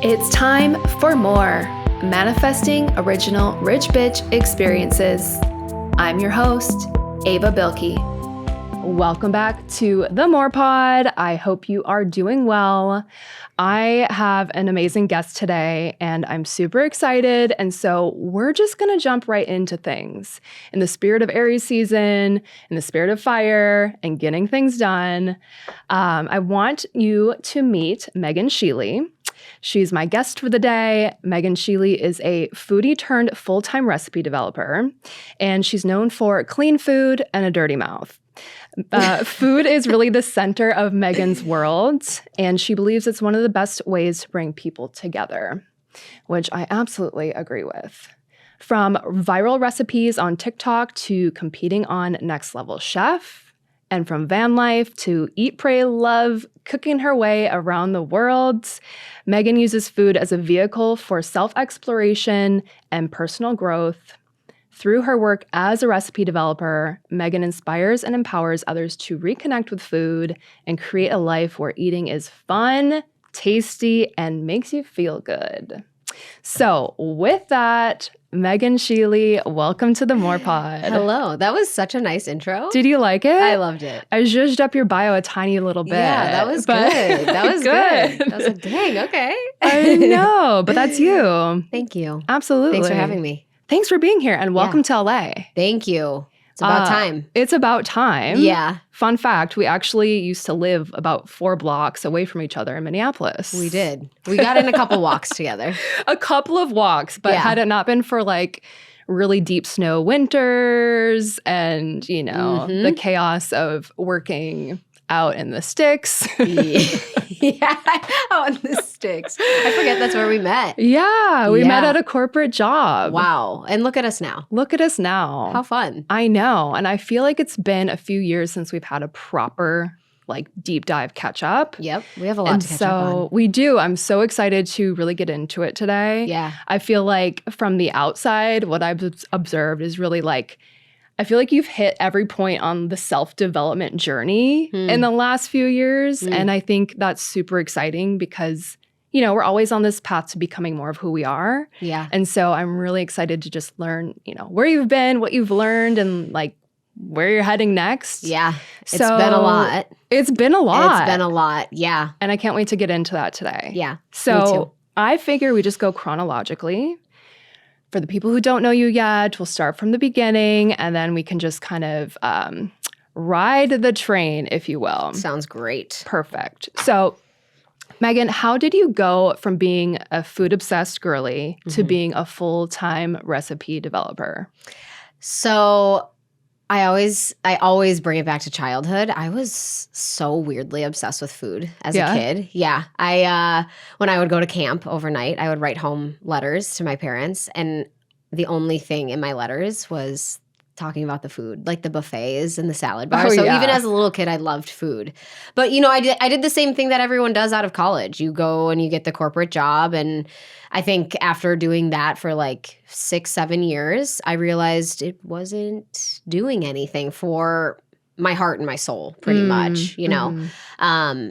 It's time for more Manifesting Original Rich Bitch Experiences. I'm your host, Ava Beilke. Welcome back to the More Pod. I hope you are doing well. I have an amazing guest today, and I'm super excited. And so we're just going to jump right into things. In the spirit of Aries season, in the spirit of fire, and getting things done, I want you to meet Megan Sheley. She's my guest for the day. Megan Sheley is a foodie turned full-time recipe developer, and she's known for clean food and a dirty mouth. Food is really the center of Megan's world, and she believes it's one of the best ways to bring people together, which I absolutely agree with. From viral recipes on TikTok to competing on Next Level Chef, and from van life to eat, pray, love, cooking her way around the world, Megan uses food as a vehicle for self-exploration and personal growth. Through her work as a recipe developer, Megan inspires and empowers others to reconnect with food and create a life where eating is fun, tasty, and makes you feel good. So with that, Megan Sheley, welcome to the More Pod. Hello. That was such a nice intro. Did you like it? I loved it. I zhuzhed up your bio a tiny little bit. Yeah, that was good. That was good. I was like, dang, okay. I know, but that's you. Thank you. Absolutely. Thanks for having me. Thanks for being here, and welcome to LA. Thank you. It's about time. It's about time. Yeah. Fun fact, we actually used to live about 4 blocks away from each other in Minneapolis. We did. We got in a couple walks together. A couple of walks, but had it not been for like really deep snow winters and, you know, the chaos of working out in the sticks. Yeah, out in the sticks. I forget that's where we met. Yeah, we met at a corporate job. Wow. And look at us now. Look at us now. How fun. I know. And I feel like it's been a few years since we've had a proper like deep dive catch up. Yep. We have a lot to catch up on. We do. I'm so excited to really get into it today. Yeah. I feel like from the outside, what I've observed is really like, I feel like you've hit every point on the self-development journey in the last few years. And I think that's super exciting because, you know, we're always on this path to becoming more of who we are. Yeah. And so I'm really excited to just learn, you know, where you've been, what you've learned, and like where you're heading next. Yeah. It's been a lot. It's been a lot. It's been a lot. Yeah. And I can't wait to get into that today. Yeah. So me too. I figure we just go chronologically. For the people who don't know you yet, we'll start from the beginning, and then we can just kind of ride the train, if you will. Sounds great. Perfect. So, Megan, how did you go from being a food-obsessed girly to being a full-time recipe developer? So I always bring it back to childhood. I was so weirdly obsessed with food as a kid. Yeah. When I would go to camp overnight, I would write home letters to my parents, and the only thing in my letters was talking about the food, like the buffets and the salad bar. So even as a little kid, I loved food. But, you know, I did the same thing that everyone does out of college. You go and you get the corporate job. And I think after doing that for like 6-7 years, I realized it wasn't doing anything for my heart and my soul, pretty much, you know.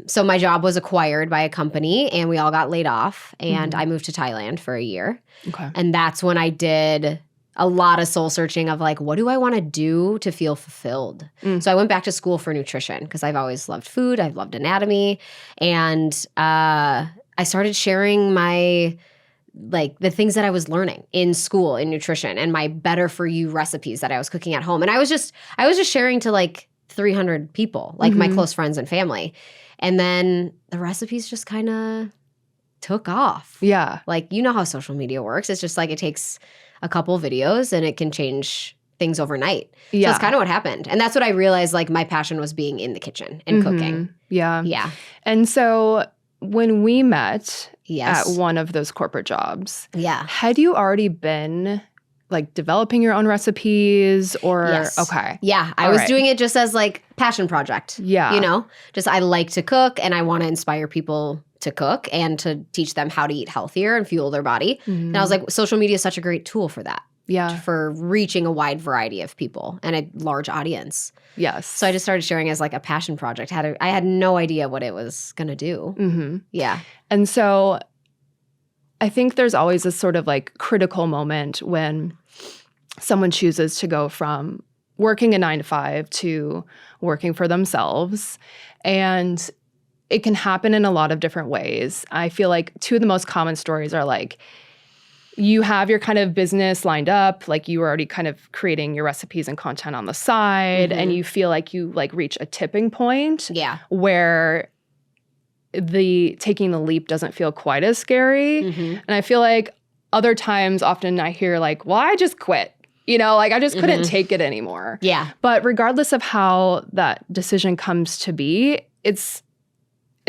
So my job was acquired by a company, and we all got laid off. And I moved to Thailand for a year. Okay. And that's when I did a lot of soul searching of like, what do I want to do to feel fulfilled? So I went back to school for nutrition because I've always loved food. I've loved anatomy. And I started sharing my, like the things that I was learning in school in nutrition and my better for you recipes that I was cooking at home. And I was just sharing to like 300 people, like my close friends and family. And then the recipes just kind of took off. Yeah. Like, you know how social media works. It's just like it takes a couple videos and it can change things overnight. Yeah. So that's kind of what happened. And that's what I realized, like my passion was being in the kitchen and cooking. Yeah. Yeah. And so when we met at one of those corporate jobs, yeah, had you already been like developing your own recipes or? Yes. Okay. Yeah. I was doing it just as like passion project. Yeah. You know, just I like to cook and I want to inspire people to cook and to teach them how to eat healthier and fuel their body. And I was like, social media is such a great tool for that. Yeah. For reaching a wide variety of people and a large audience. Yes. So I just started sharing as like a passion project. I had no idea what it was going to do. Yeah. And so I think there's always this sort of like critical moment when someone chooses to go from working a 9 to 5 to working for themselves. And it can happen in a lot of different ways. I feel like 2 of the most common stories are like, you have your kind of business lined up, like you were already kind of creating your recipes and content on the side, and you feel like you like reach a tipping point where the taking the leap doesn't feel quite as scary. And I feel like other times, often I hear like, well, I just quit. You know, like I just couldn't take it anymore. Yeah. But regardless of how that decision comes to be, it's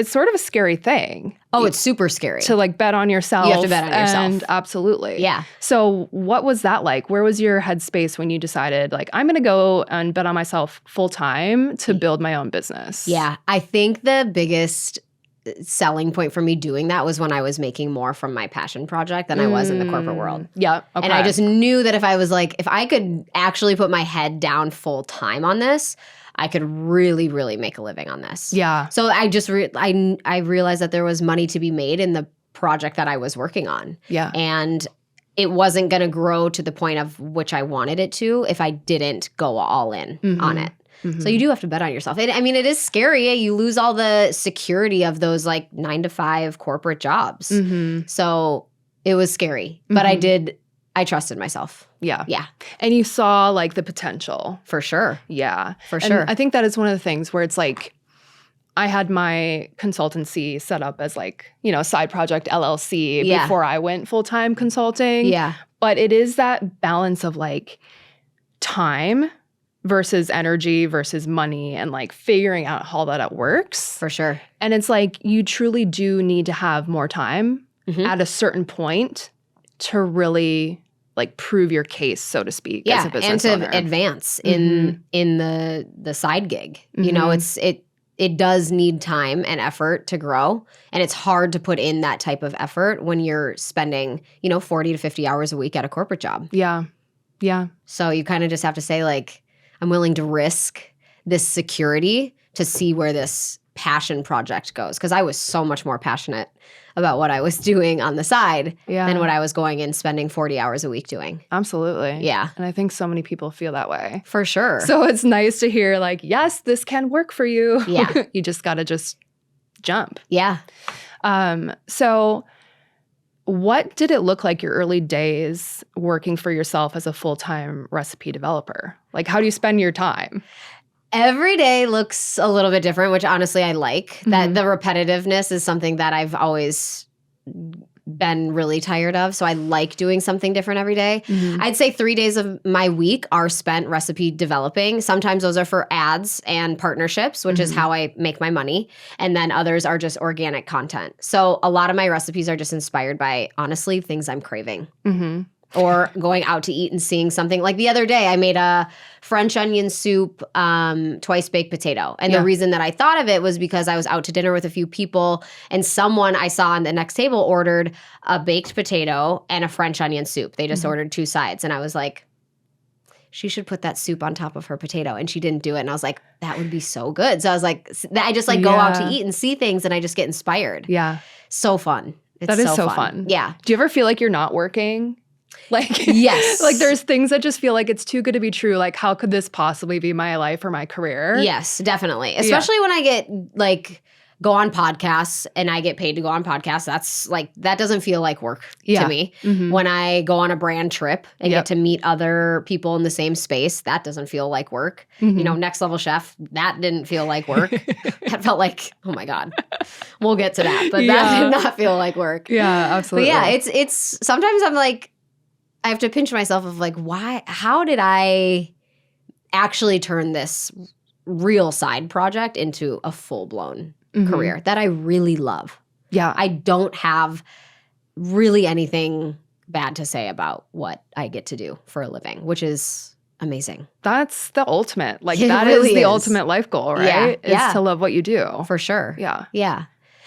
sort of a scary thing. Oh, it's super scary. To like bet on yourself. You have to bet on yourself. And absolutely. Yeah. So what was that like? Where was your headspace when you decided like, I'm going to go and bet on myself full time to build my own business? Yeah. I think the biggest selling point for me doing that was when I was making more from my passion project than I was in the corporate world. Yeah. Okay. And I just knew that if I could actually put my head down full time on this, I could really, really make a living on this. Yeah. So I just I realized that there was money to be made in the project that I was working on. Yeah. And it wasn't going to grow to the point of which I wanted it to if I didn't go all in on it. So you do have to bet on yourself. I mean, it is scary. You lose all the security of those like 9 to 5 corporate jobs. So it was scary, but I trusted myself. Yeah. Yeah. And you saw like the potential. For sure. Yeah. For sure. I think that is one of the things where it's like, I had my consultancy set up as like, you know, side project LLC before I went full-time consulting. Yeah. But it is that balance of like time versus energy versus money and like figuring out how that works. For sure. And it's like you truly do need to have more time at a certain point to really like prove your case, so to speak, as a business owner. And to advance in the side gig. You know, it does need time and effort to grow. And it's hard to put in that type of effort when you're spending, 40 to 50 hours a week at a corporate job. Yeah. Yeah. So you kind of just have to say like, I'm willing to risk this security to see where this passion project goes. Because I was so much more passionate about what I was doing on the side than what I was going and spending 40 hours a week doing. Absolutely. Yeah. And I think so many people feel that way. For sure. So it's nice to hear like, yes, this can work for you. Yeah. You just got to just jump. Yeah. So what did it look like your early days working for yourself as a full-time recipe developer? Like, how do you spend your time? Every day looks a little bit different, which honestly I like. That the repetitiveness is something that I've always been really tired of. So I like doing something different every day. I'd say 3 days of my week are spent recipe developing. Sometimes those are for ads and partnerships, which is how I make my money. And then others are just organic content. So a lot of my recipes are just inspired by, honestly, things I'm craving. Or going out to eat and seeing something. Like the other day, I made a French onion soup, twice baked potato. And the reason that I thought of it was because I was out to dinner with a few people and someone I saw on the next table ordered a baked potato and a French onion soup. They just ordered 2 sides. And I was like, she should put that soup on top of her potato. And she didn't do it. And I was like, that would be so good. So I was like, I just like go out to eat and see things and I just get inspired. Yeah. So fun. That is so fun. Yeah. Do you ever feel like you're not working? Like, yes. Like there's things that just feel like it's too good to be true. Like, how could this possibly be my life or my career? Yes, definitely. Especially when I get like go on podcasts and I get paid to go on podcasts. That's like, that doesn't feel like work to me. When I go on a brand trip and get to meet other people in the same space, that doesn't feel like work. Next Level Chef, that didn't feel like work. That felt like, oh my God. We'll get to that. But that did not feel like work. Yeah, absolutely. But yeah, it's sometimes I'm like, I have to pinch myself of like, how did I actually turn this real side project into a full-blown career that I really love? Yeah. I don't have really anything bad to say about what I get to do for a living, which is amazing. That's the ultimate. Like, It that really is the is. ultimate life goal, right? Is to love what you do. For sure. Yeah. Yeah.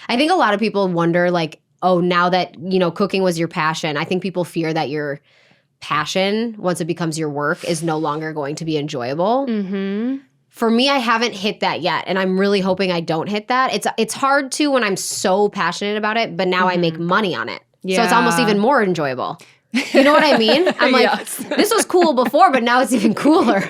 I think a lot of people wonder like, oh, now that, cooking was your passion, I think people fear that your passion, once it becomes your work, is no longer going to be enjoyable. For me, I haven't hit that yet, and I'm really hoping I don't hit that. It's hard to when I'm so passionate about it, but now I make money on it. So it's almost even more enjoyable. You know what I mean? I'm like, yes. This was cool before, but now it's even cooler.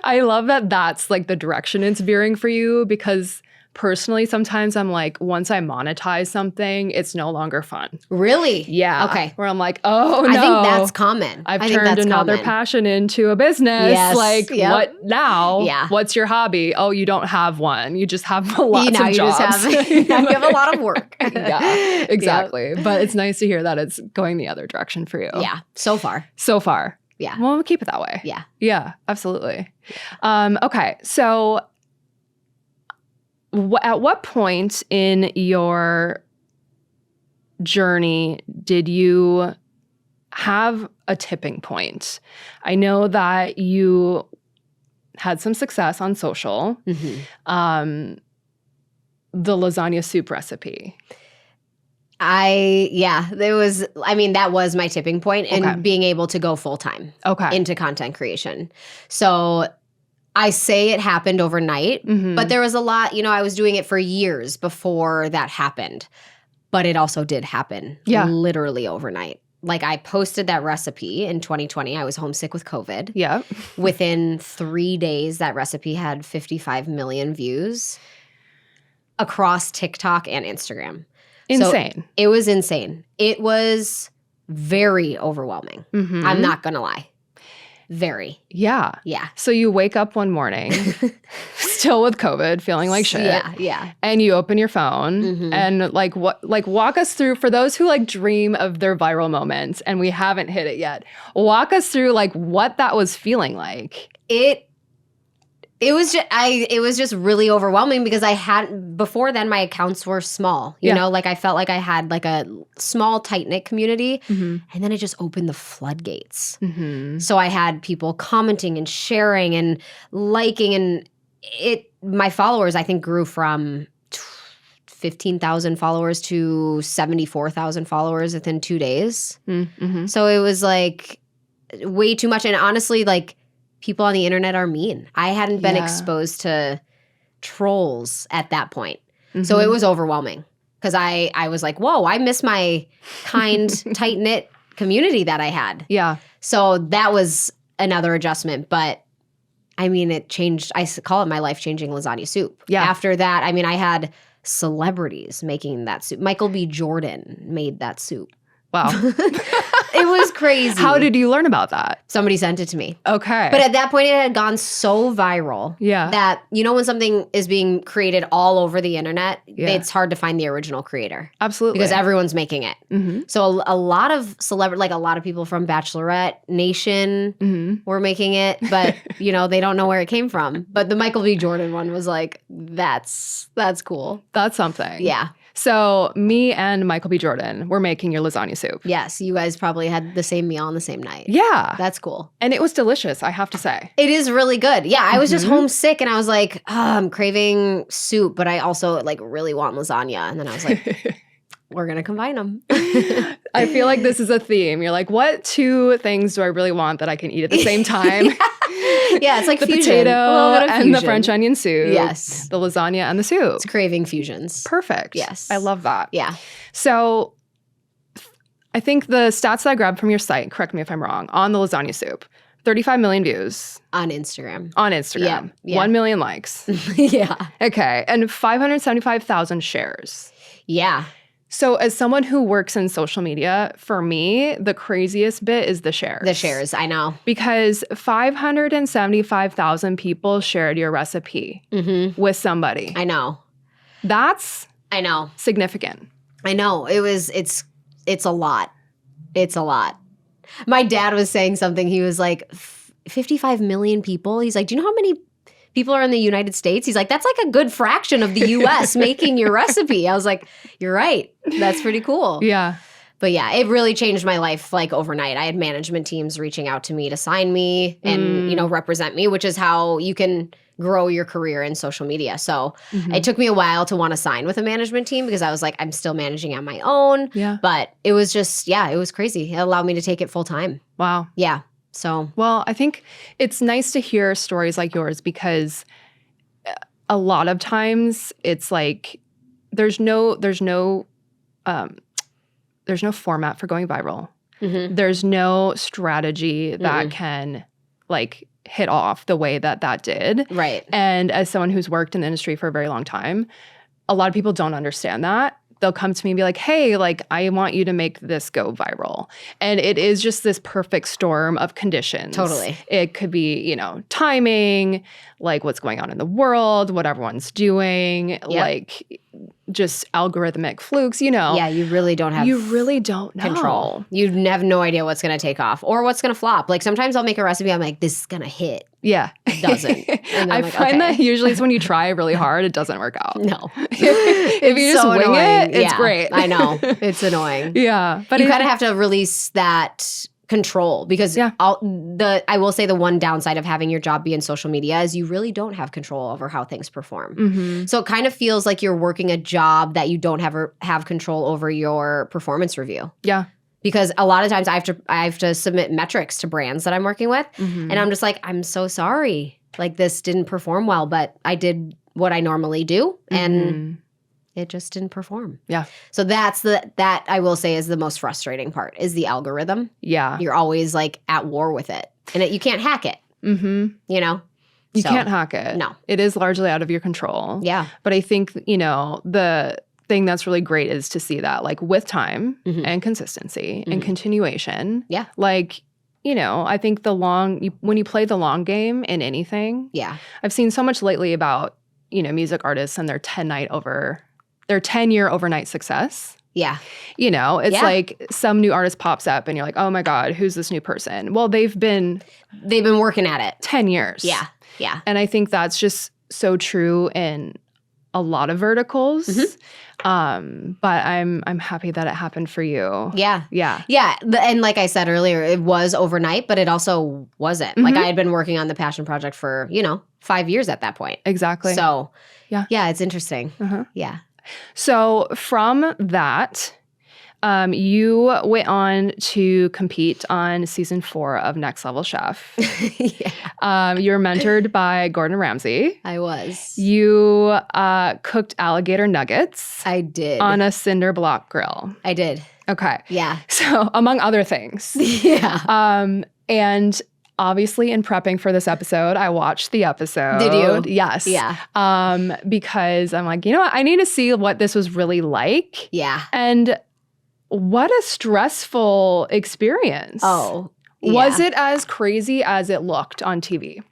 I love that that's like the direction it's veering for you, because personally, sometimes I'm like, once I monetize something, it's no longer fun. Really? Yeah. Okay. Where I'm like, oh no. I think that's common. I've turned another passion into a business. Yes. Like, what now? Yeah. What's your hobby? Oh, you don't have one. You just have lots of jobs. You have a lot of work. Yeah, exactly. But it's nice to hear that it's going the other direction for you. Yeah. So far. Yeah. Well, we'll keep it that way. Yeah. Yeah, absolutely. Okay. So at what point in your journey did you have a tipping point? I know that you had some success on social. Mm-hmm. The lasagna soup recipe. That was my tipping point in being able to go full time into content creation. So I say it happened overnight, but there was a lot, I was doing it for years before that happened, but it also did happen literally overnight. Like I posted that recipe in 2020. I was homesick with COVID. Yeah. Within 3 days, that recipe had 55 million views across TikTok and Instagram. Insane. So it was insane. It was very overwhelming. Mm-hmm. I'm not going to lie. Very. Yeah. Yeah. So you wake up one morning, still with COVID, feeling like shit. Yeah. And you open your phone and walk us through, for those who like dream of their viral moments and we haven't hit it yet, walk us through like what that was feeling like. It was just really overwhelming because before then my accounts were small, you know, like I felt like I had like a small tight-knit community and then it just opened the floodgates. So I had people commenting and sharing and liking, and my followers I think grew from 15,000 followers to 74,000 followers within 2 days. So it was like way too much. And honestly, like, people on the internet are mean. I hadn't been exposed to trolls at that point. So it was overwhelming because I was like, whoa, I miss my kind, tight-knit community that I had. Yeah. So that was another adjustment. But I mean, it changed. I call it my life-changing lasagna soup. Yeah. After that, I mean, I had celebrities making that soup. Michael B. Jordan made that soup. Wow. It was crazy. How did you learn about that? Somebody sent it to me. Okay. But at that point, it had gone so viral that, when something is being created all over the internet, it's hard to find the original creator. Absolutely. Because everyone's making it. So a lot of a lot of people from Bachelorette Nation were making it, but, they don't know where it came from. But the Michael B. Jordan one was like, that's cool. That's something. Yeah. So me and Michael B. Jordan were making your lasagna soup. Yes, you guys probably had the same meal on the same night. Yeah. That's cool. And it was delicious, I have to say. It is really good. Yeah, I was just homesick and I was like, I'm craving soup, but I also like really want lasagna. And then I was like, we're going to combine them. I feel like this is a theme. You're like, what 2 things do I really want that I can eat at the same time? Yeah, it's like the fusion. Potato and the French onion soup. Yes. The lasagna and the soup. It's craving fusions. Perfect. Yes. I love that. Yeah. So I think the stats that I grabbed from your site, correct me if I'm wrong, on the lasagna soup, 35 million views. On Instagram. Yeah. 1 million likes. Yeah. Okay. And 575,000 shares. Yeah. So as someone who works in social media, for me, the craziest bit is the shares. The shares, I know. Because 575,000 people shared your recipe with somebody. I know. That's significant. I know. It's a lot. It's a lot. My dad was saying something. He was like, 55 million people? He's like, do you know how many people are in the United States? He's like, that's like a good fraction of the U.S. making your recipe. I was like, you're right. That's pretty cool. Yeah. But yeah, it really changed my life like overnight. I had management teams reaching out to me to sign me and, represent me, which is how you can grow your career in social media. So it took me a while to want to sign with a management team because I was like, I'm still managing on my own. Yeah. But it was just, it was crazy. It allowed me to take it full time. Wow. Yeah. So, well, I think it's nice to hear stories like yours because a lot of times it's like there's no there's no format for going viral. Mm-hmm. There's no strategy that can like hit off the way that did. Right. And as someone who's worked in the industry for a very long time, a lot of people don't understand that. They'll come to me and be like, hey, like, I want you to make this go viral. And it is just this perfect storm of conditions. Totally. It could be, you know, timing, like what's going on in the world, what everyone's doing, like just algorithmic flukes, you know. Yeah, you really don't have control. You have no idea what's going to take off or what's going to flop. Like sometimes I'll make a recipe, I'm like, this is going to hit. Yeah. It doesn't. I find that usually it's when you try really hard, it doesn't work out. No. If you just wing it, it's great. I know. It's annoying. Yeah. But you kind of have to release that control because I will say the one downside of having your job be in social media is you really don't have control over how things perform. Mm-hmm. So it kind of feels like you're working a job that you don't have control over your performance review. Yeah. Because a lot of times I have to submit metrics to brands that I'm working with. Mm-hmm. And I'm just like, I'm so sorry. Like this didn't perform well, but I did what I normally do and it just didn't perform. Yeah. So that I will say is the most frustrating part is the algorithm. Yeah. You're always like at war with it. And you can't hack it. Mm-hmm. You know? You can't hack it. No. It is largely out of your control. Yeah. But I think, you know, the thing that's really great is to see that like with time and consistency and continuation. Yeah. Like, you know, I think when you play the long game in anything. Yeah. I've seen so much lately about, you know, music artists and their 10-year overnight success. Yeah. You know, it's like some new artist pops up and you're like, oh my God, who's this new person? Well, they've been working at it 10 years. Yeah. Yeah. And I think that's just so true in a lot of verticals. But I'm happy that it happened for you. Yeah. Yeah. Yeah. And like I said earlier, it was overnight, but it also wasn't. Like I had been working on the passion project for, 5 years at that point. Exactly. So yeah, it's interesting. Yeah. So from that, you went on to compete on season 4 of Next Level Chef. You were mentored by Gordon Ramsay. I was. You cooked alligator nuggets. I did. On a cinder block grill. I did. Okay. Yeah. So among other things. Yeah. And obviously in prepping for this episode, I watched the episode. Did you? Yes. Yeah. Because I'm like, you know what? I need to see what this was really like. Yeah. And what a stressful experience. Oh. Yeah. Was it as crazy as it looked on TV?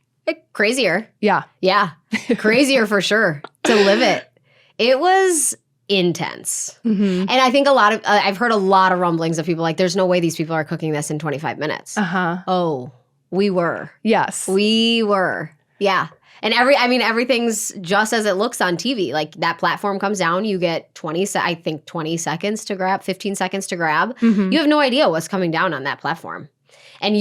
Crazier. Yeah. Yeah. Crazier for sure to live it. It was intense. And I think I've heard a lot of rumblings of people like, there's no way these people are cooking this in 25 minutes. Oh, we were. Yes. We were. Yeah. And everything's just as it looks on TV. Like that platform comes down, you get 20 seconds to grab, 15 seconds to grab. You have no idea what's coming down on that platform. And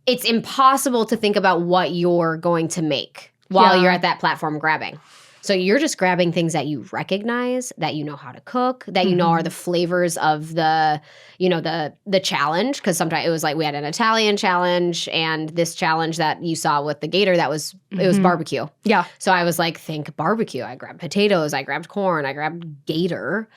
it's impossible to think about what you're going to make while you're at that platform grabbing. So you're just grabbing things that you recognize, that you know how to cook, that you know are the flavors of the challenge. Because sometimes it was like we had an Italian challenge and this challenge that you saw with the gator it was barbecue. Yeah. So I was like, think barbecue. I grabbed potatoes, I grabbed corn, I grabbed gator.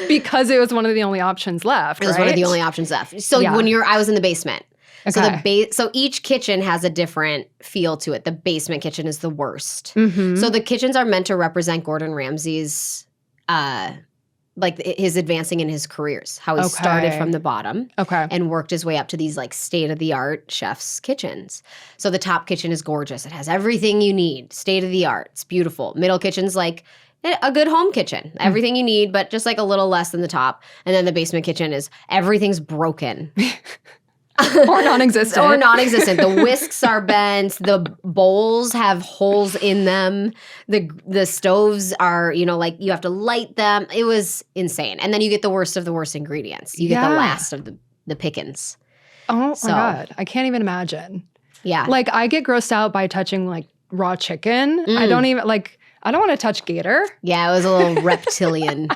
Because it was one of the only options left. It was one of the only options left. So I was in the basement. Okay. So eich kitchen has a different feel to it. The basement kitchen is the worst. So the kitchens are meant to represent Gordon Ramsay's, like his advancing in his careers, how he started from the bottom and worked his way up to these like state-of-the-art chef's kitchens. So the top kitchen is gorgeous. It has everything you need, state-of-the-art. It's beautiful. Middle kitchen's like a good home kitchen. Everything you need, but just like a little less than the top. And then the basement kitchen is everything's broken. Or non-existent. The whisks are bent. The bowls have holes in them. The stoves are, like you have to light them. It was insane. And then you get the worst of the worst ingredients. You get the last of the pickins. Oh my God. I can't even imagine. Yeah. Like I get grossed out by touching like raw chicken. I don't want to touch gator. Yeah, it was a little reptilian.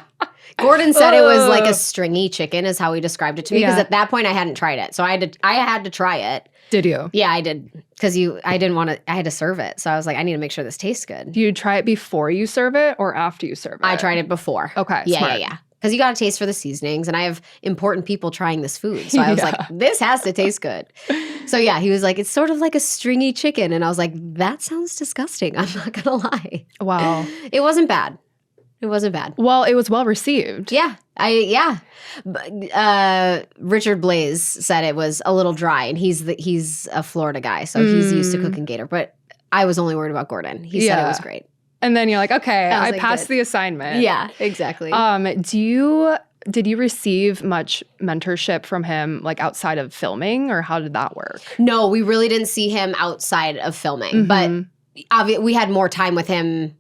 Gordon said it was like a stringy chicken is how he described it to me because Yeah. at that point I hadn't tried it. So I had to try it. Did you? Yeah, I did. Because I didn't want to, I had to serve it. So I was like, I need to make sure this tastes good. Do you try it before you serve it or after you serve it? I tried it before. Okay, Yeah, smart. yeah. Because you got to taste for the seasonings. And I have important people trying this food. So I was like, this has to taste good. So yeah, he was like, it's sort of like a stringy chicken. And I was like, that sounds disgusting. I'm not going to lie. Wow. It wasn't bad. It wasn't bad. Well, it was well received. Yeah. Richard Blaze said it was a little dry, and he's a Florida guy, so he's used to cooking gator. But I was only worried about Gordon. He said it was great. And then you're like, okay, I like, passed good. the assignment. Yeah, exactly. Did you receive much mentorship from him, like outside of filming, or how did that work? No, we really didn't see him outside of filming, but we had more time with him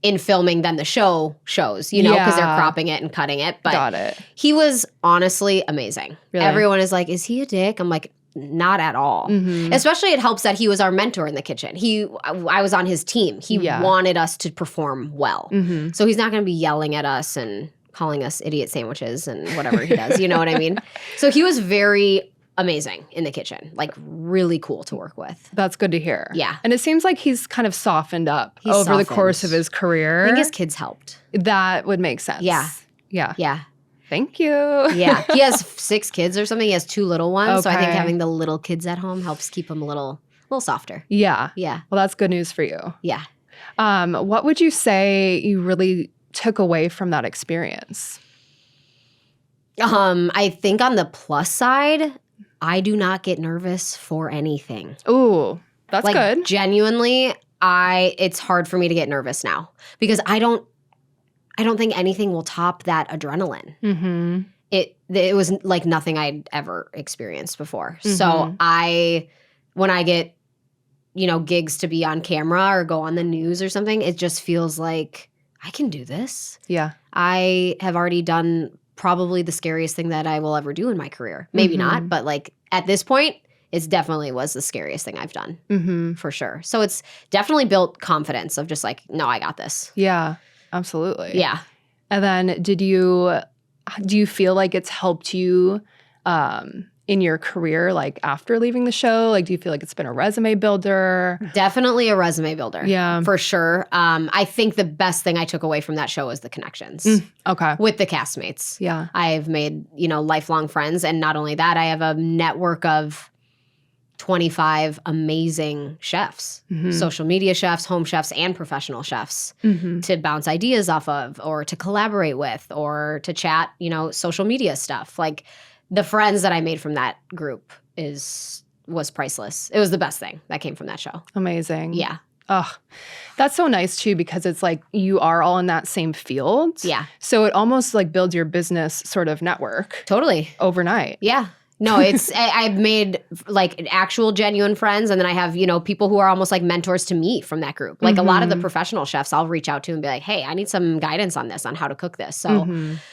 in filming than the shows, because they're cropping it and cutting it. But got it. He was honestly amazing. Really? Everyone is like, is he a dick? I'm like, not at all. Especially it helps that he was our mentor in the kitchen. I was on his team. He wanted us to perform well. So he's not going to be yelling at us and calling us idiot sandwiches and whatever he does. You know what I mean? So he was very amazing in the kitchen, like really cool to work with. That's good to hear. Yeah. And it seems like he's kind of softened up over the course of his career. I think his kids helped. That would make sense. Yeah. Yeah. Yeah. Thank you. Yeah. He has 6 kids or something. He has 2 little ones. So I think Okay. having the little kids at home helps keep him a little softer. Yeah. Yeah. Well, that's good news for you. Yeah. What would you say you really took away from that experience? I think on the plus side, I do not get nervous for anything. Ooh, that's like, good. Genuinely, it's hard for me to get nervous now because I don't think anything will top that adrenaline. Mm-hmm. It was like nothing I'd ever experienced before. So when I get, gigs to be on camera or go on the news or something, it just feels like I can do this. Yeah. I have already done probably the scariest thing that I will ever do in my career. Maybe not, but like at this point, it definitely was the scariest thing I've done for sure. So it's definitely built confidence of just like, no, I got this. Yeah, absolutely. Yeah. And then do you feel like it's helped you in your career, like after leaving the show? Like, do you feel like it's been a resume builder? Definitely a resume builder. Yeah. For sure. I think the best thing I took away from that show is the connections Okay. with the castmates. Yeah. I've made, lifelong friends. And not only that, I have a network of 25 amazing chefs, social media chefs, home chefs, and professional chefs to bounce ideas off of or to collaborate with or to chat, social media stuff. Like the friends that I made from that group was priceless. It was the best thing that came from that show. Amazing. Yeah. Oh, that's so nice too, because it's like you are all in that same field. Yeah. So it almost like builds your business sort of network Totally. overnight. Yeah. No, I've made like actual genuine friends. And then I have, people who are almost like mentors to me from that group. Like a lot of the professional chefs I'll reach out to and be like, hey, I need some guidance on this, on how to cook this. So,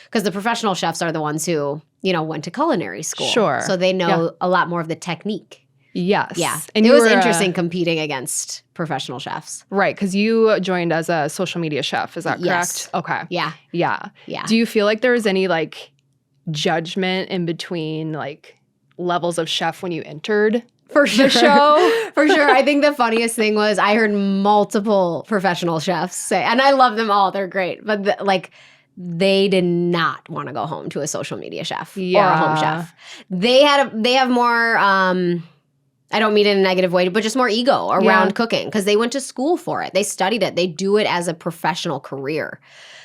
because the professional chefs are the ones who, went to culinary school. Sure. So they know a lot more of the technique. Yes. Yeah. And it you was were, interesting competing against professional chefs. Right. Because you joined as a social media chef. Is that correct? Yes. Okay. Yeah. Yeah. Yeah. Do you feel like there was any like judgment in between like levels of chef when you entered For sure. the show? For sure. I think the funniest thing was I heard multiple professional chefs say, and I love them all, they're great, but they did not want to go home to a social media chef or a home chef. They have more, I don't mean it in a negative way, but just more ego around cooking because they went to school for it. They studied it. They do it as a professional career.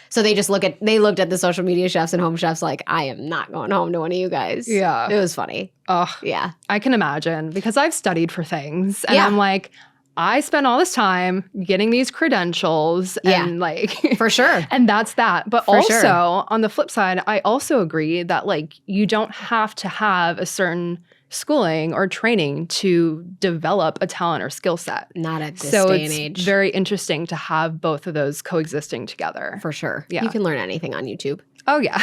So they looked at the social media chefs and home chefs like, I am not going home to one of you guys. Yeah. It was funny. Oh, Yeah. I can imagine because I've studied for things and I'm like, I spent all this time getting these credentials and like For sure. and that's that. But For also sure. on the flip side, I also agree that like you don't have to have a certain schooling or training to develop a talent or skill set. Not at this So day it's and age. very interesting to have both of those coexisting together. For sure. Yeah. You can learn anything on YouTube. Oh yeah.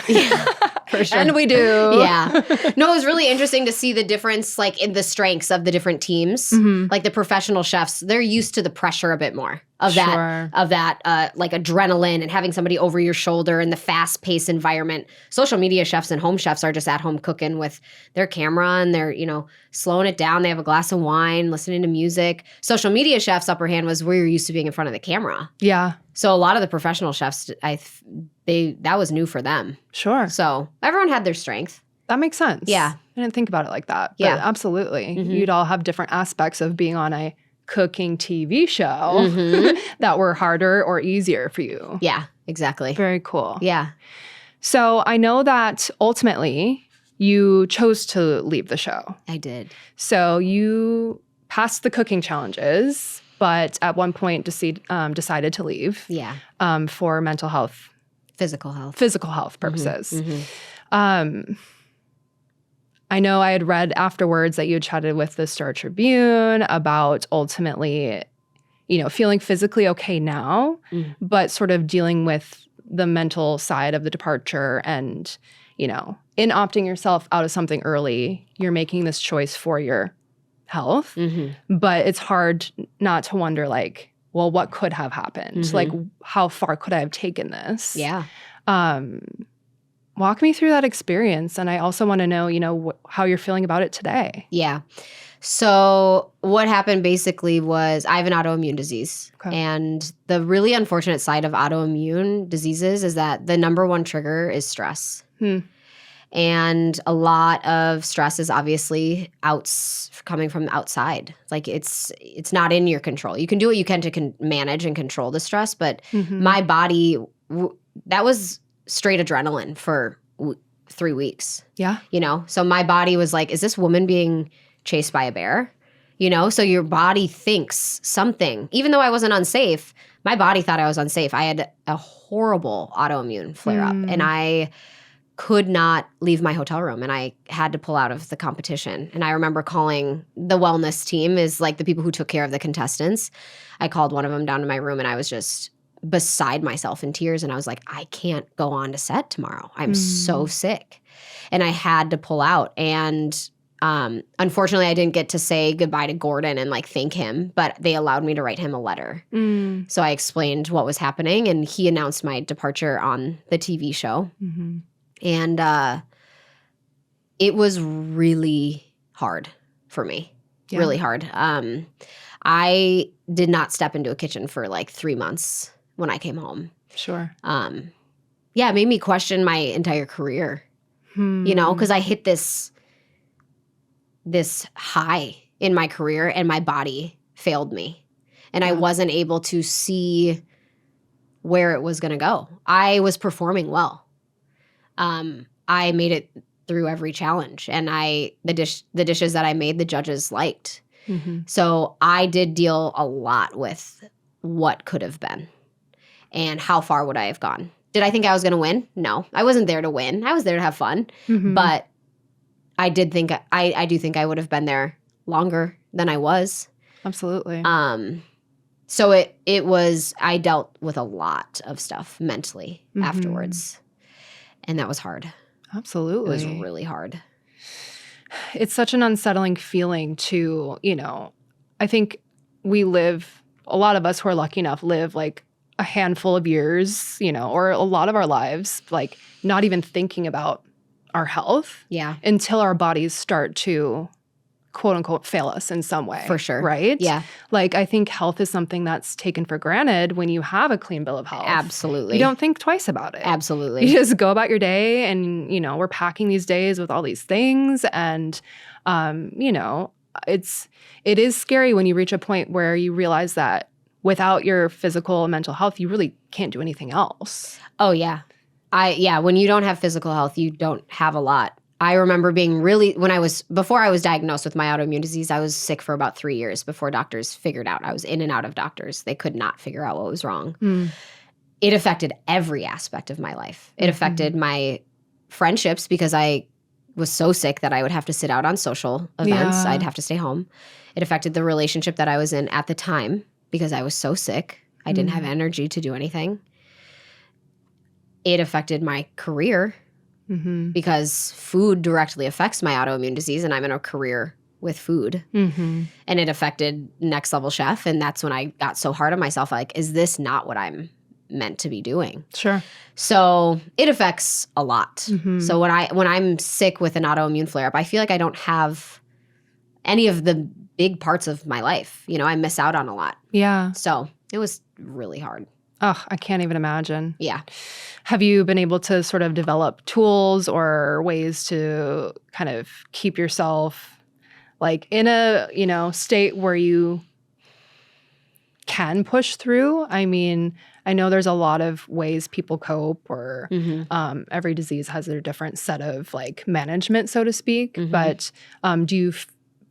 For sure. And we do. Yeah. No, it was really interesting to see the difference, like in the strengths of the different teams. Like the professional chefs, they're used to the pressure a bit more of that, like adrenaline and having somebody over your shoulder and the fast-paced environment. Social media chefs and home chefs are just at home cooking with their camera and they're, slowing it down. They have a glass of wine, listening to music. Social media chefs' upper hand was we're used to being in front of the camera. Yeah. So a lot of the professional chefs, that was new for them. Sure. So everyone had their strength. That makes sense. Yeah. I didn't think about it like that. Yeah. But absolutely. You'd all have different aspects of being on a cooking TV show that were harder or easier for you. Yeah, exactly. Very cool. Yeah. So I know that ultimately you chose to leave the show. I did. So you passed the cooking challenges, but at one point decided to leave. Yeah. For mental health. Physical health purposes. I know I had read afterwards that you had chatted with the Star Tribune about ultimately, feeling physically okay now, but sort of dealing with the mental side of the departure and, in opting yourself out of something early, you're making this choice for your health. But it's hard not to wonder, like, well, what could have happened? Like, how far could I have taken this? Yeah. Walk me through that experience. And I also want to know, how you're feeling about it today. Yeah. So what happened basically was I have an autoimmune disease. Okay. And the really unfortunate side of autoimmune diseases is that the number one trigger is stress. And a lot of stress is obviously coming from outside. Like it's not in your control. You can do what you can to manage and control the stress, but my body, that was straight adrenaline for 3 weeks. Yeah. So my body was like, is this woman being chased by a bear? So your body thinks something. Even though I wasn't unsafe, my body thought I was unsafe. I had a horrible autoimmune flare-up, and I could not leave my hotel room, and I had to pull out of the competition. And I remember calling the wellness team, is like the people who took care of the contestants. I called one of them down to my room, and I was just beside myself in tears. And I was like, I can't go on to set tomorrow. I'm so sick. And I had to pull out. And unfortunately, I didn't get to say goodbye to Gordon and like thank him, but they allowed me to write him a letter. So I explained what was happening, and he announced my departure on the TV show. And it was really hard for me. Yeah. Really hard. I did not step into a kitchen for like 3 months when I came home. Sure. Yeah, it made me question my entire career, because I hit this high in my career and my body failed me. And I wasn't able to see where it was going to go. I was performing well. I made it through every challenge, and the dishes that I made, the judges liked. So I did deal a lot with what could have been and how far would I have gone. Did I think I was going to win? No, I wasn't there to win. I was there to have fun. But I do think I would have been there longer than I was. Absolutely. So it was, I dealt with a lot of stuff mentally afterwards. And that was hard. Absolutely. It was really hard. It's such an unsettling feeling to, I think a lot of us who are lucky enough live like a handful of years, or a lot of our lives, like not even thinking about our health until our bodies start to quote unquote fail us in some way. For sure. Right? Yeah. Like I think health is something that's taken for granted when you have a clean bill of health. Absolutely. You don't think twice about it. Absolutely. You just go about your day and, we're packing these days with all these things and, it is scary when you reach a point where you realize that without your physical and mental health, you really can't do anything else. Oh, yeah. When you don't have physical health, you don't have a lot. I remember being before I was diagnosed with my autoimmune disease, I was sick for about 3 years before doctors figured out. I was in and out of doctors. They could not figure out what was wrong. It affected every aspect of my life. It affected my friendships because I was so sick that I would have to sit out on social events. I'd have to stay home. It affected the relationship that I was in at the time because I was so sick. I didn't have energy to do anything. It affected my career because food directly affects my autoimmune disease, and I'm in a career with food. And it affected Next Level Chef, and that's when I got so hard on myself, like, is this not what I'm meant to be doing? Sure. So it affects a lot. So when I'm sick with an autoimmune flare-up, I feel like I don't have any of the big parts of my life. You know, I miss out on a lot. Yeah. So it was really hard. Oh, I can't even imagine. Yeah. Have you been able to sort of develop tools or ways to kind of keep yourself like in a, you know, state where you can push through? I mean, I know there's a lot of ways people cope, or every disease has their different set of like management, so to speak. But do you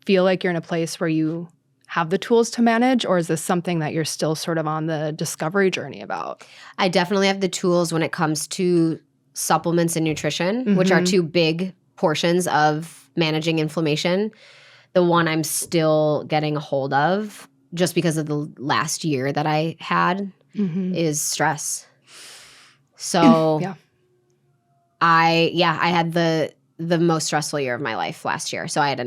feel like you're in a place where you have the tools to manage, or is this something that you're still sort of on the discovery journey about? I definitely have the tools when it comes to supplements and nutrition, which are two big portions of managing inflammation. The one I'm still getting a hold of, just because of the last year that I had, is stress. So I had the most stressful year of my life last year. So I had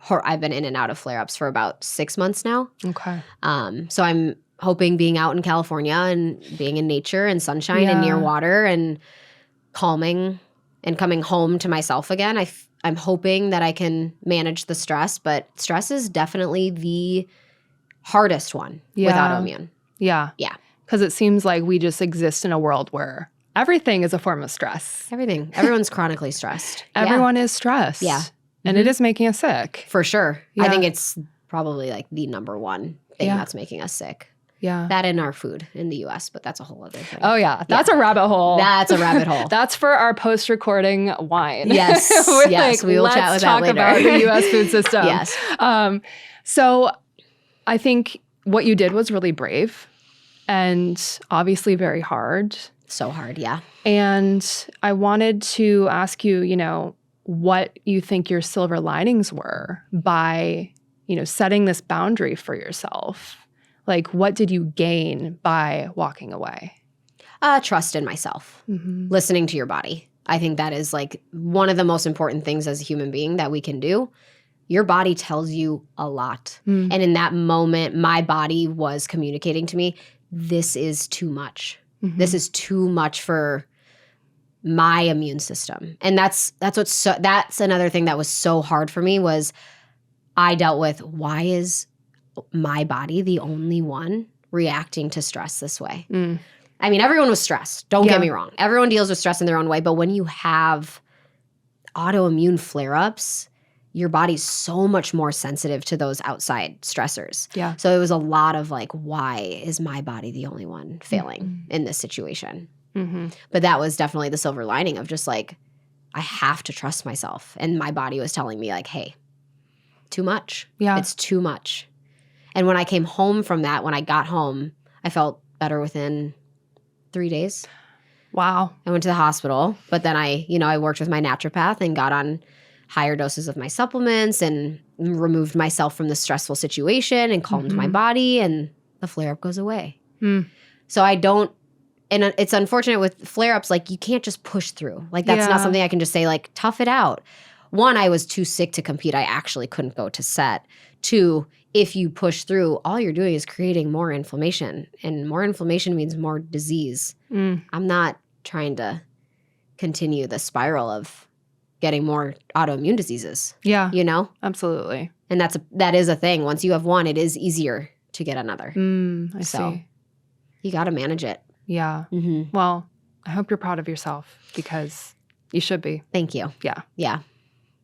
I've been in and out of flare-ups for about 6 months now. Okay. So I'm hoping being out in California and being in nature and sunshine and near water and calming and coming home to myself again. I'm hoping that I can manage the stress, but stress is definitely the hardest one with autoimmune. Yeah. Yeah. Because it seems like we just exist in a world where everything is a form of stress. Everything. Everyone's chronically stressed. Everyone is stressed. Yeah. And it is making us sick. For sure. Yeah. I think it's probably like the number one thing that's making us sick. Yeah. That and our food in the US, but that's a whole other thing. Oh, yeah. That's a rabbit hole. That's a rabbit hole. That's for our post-recording wine. Yes. Yes. We will chat with that later. Let's talk about the US food system. Yes. So I think what you did was really brave and obviously very hard. So hard, yeah. And I wanted to ask you, you know, what you think your silver linings were by, you know, setting this boundary for yourself. Like, what did you gain by walking away? Trust in myself, listening to your body. I think that is like one of the most important things as a human being that we can do. Your body tells you a lot. And in that moment, my body was communicating to me, this is too much. This is too much for my immune system. And that's another thing that was so hard for me was I dealt with, why is my body the only one reacting to stress this way? I mean, everyone was stressed. Don't get me wrong. Everyone deals with stress in their own way. But when you have autoimmune flare-ups, your body's so much more sensitive to those outside stressors. Yeah. So it was a lot of like, why is my body the only one failing in this situation? But that was definitely the silver lining of just like, I have to trust myself. And my body was telling me like, hey, too much. Yeah. It's too much. And when I came home from that, when I got home, I felt better within 3 days. Wow. I went to the hospital, but then I worked with my naturopath and got on higher doses of my supplements and removed myself from the stressful situation and calmed my body, and the flare-up goes away. So I don't, and it's unfortunate with flare-ups, like you can't just push through. Like that's not something I can just say like, tough it out. One, I was too sick to compete. I actually couldn't go to set. Two, if you push through, all you're doing is creating more inflammation, and more inflammation means more disease. I'm not trying to continue the spiral of getting more autoimmune diseases. Yeah. You know? Absolutely. And that is a thing. Once you have one, it is easier to get another. I see. You got to manage it. Yeah. Well, I hope you're proud of yourself, because you should be. Thank you. Yeah. Yeah.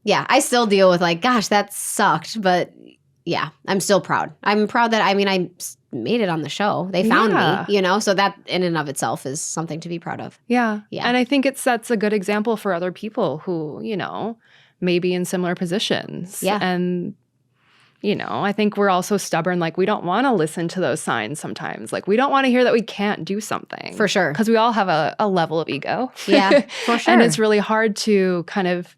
Yeah. I still deal with like, gosh, that sucked. But yeah, I'm still proud. I'm proud that, I made it on the show. They found me, you know? So that in and of itself is something to be proud of. Yeah. And I think it sets a good example for other people who, you know, may be in similar positions. Yeah. And, you know, I think we're also stubborn. Like, we don't want to listen to those signs sometimes. Like, we don't want to hear that we can't do something. For sure. Because we all have a level of ego. Yeah, for sure. And it's really hard to kind of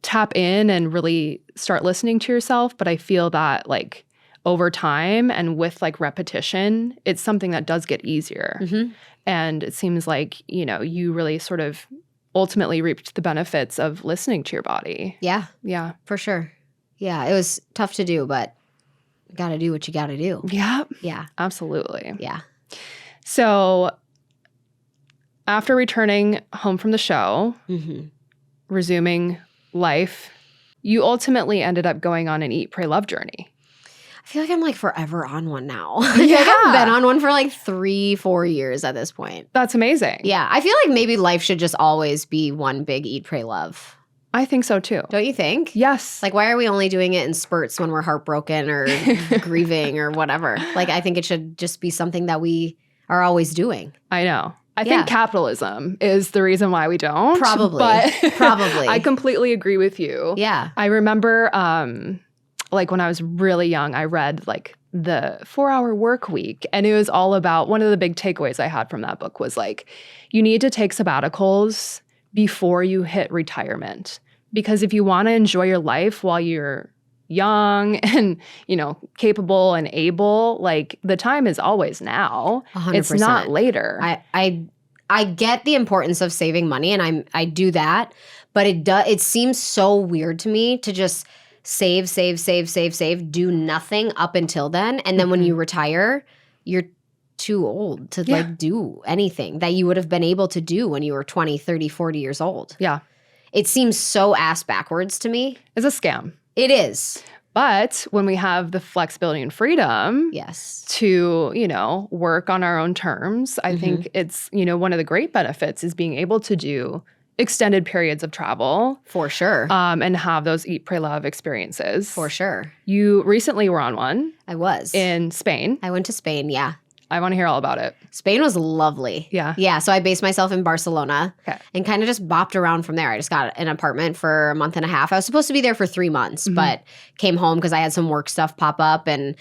tap in and really start listening to yourself. But I feel that like over time and with like repetition, it's something that does get easier. And it seems like, you know, you really sort of ultimately reaped the benefits of listening to your body. Yeah. Yeah. For sure. Yeah. It was tough to do, but you got to do what you got to do. Yeah. Yeah. Absolutely. Yeah. So after returning home from the show, Mm-hmm. resuming life, you ultimately ended up going on an Eat, Pray, Love journey. I feel like I'm like forever on one now. I feel like I've been on one for like 3-4 years at this point. That's amazing. Yeah. I feel like maybe life should just always be one big eat, pray, love. I think so too. Don't you think? Yes. Like, why are we only doing it in spurts when we're heartbroken or grieving or whatever? Like, I think it should just be something that we are always doing. I know. I think capitalism is the reason why we don't. Probably. But Probably. I completely agree with you. Yeah. I remember like when I was really young, I read like the 4-Hour Work Week, and it was all about, one of the big takeaways I had from that book was like, you need to take sabbaticals before you hit retirement. Because if you want to enjoy your life while you're young and, you know, capable and able, like the time is always now. 100%. It's not later. I get the importance of saving money, and I do that, but it seems so weird to me to just save, do nothing up until then, and then when you retire, you're too old to like do anything that you would have been able to do when you were 20, 30, 40 years old. Yeah. It seems so ass backwards to me. It's a scam. It is. But when we have the flexibility and freedom Yes. to, you know, work on our own terms, I think it's, you know, one of the great benefits is being able to do extended periods of travel. For sure. And have those Eat, Pray, Love experiences. For sure. You recently were on one. I was. In Spain. I went to Spain, yeah. I want to hear all about it. Spain was lovely. Yeah. Yeah. So I based myself in Barcelona and kind of just bopped around from there. I just got an apartment for a month and a half. I was supposed to be there for 3 months, but came home because I had some work stuff pop up. And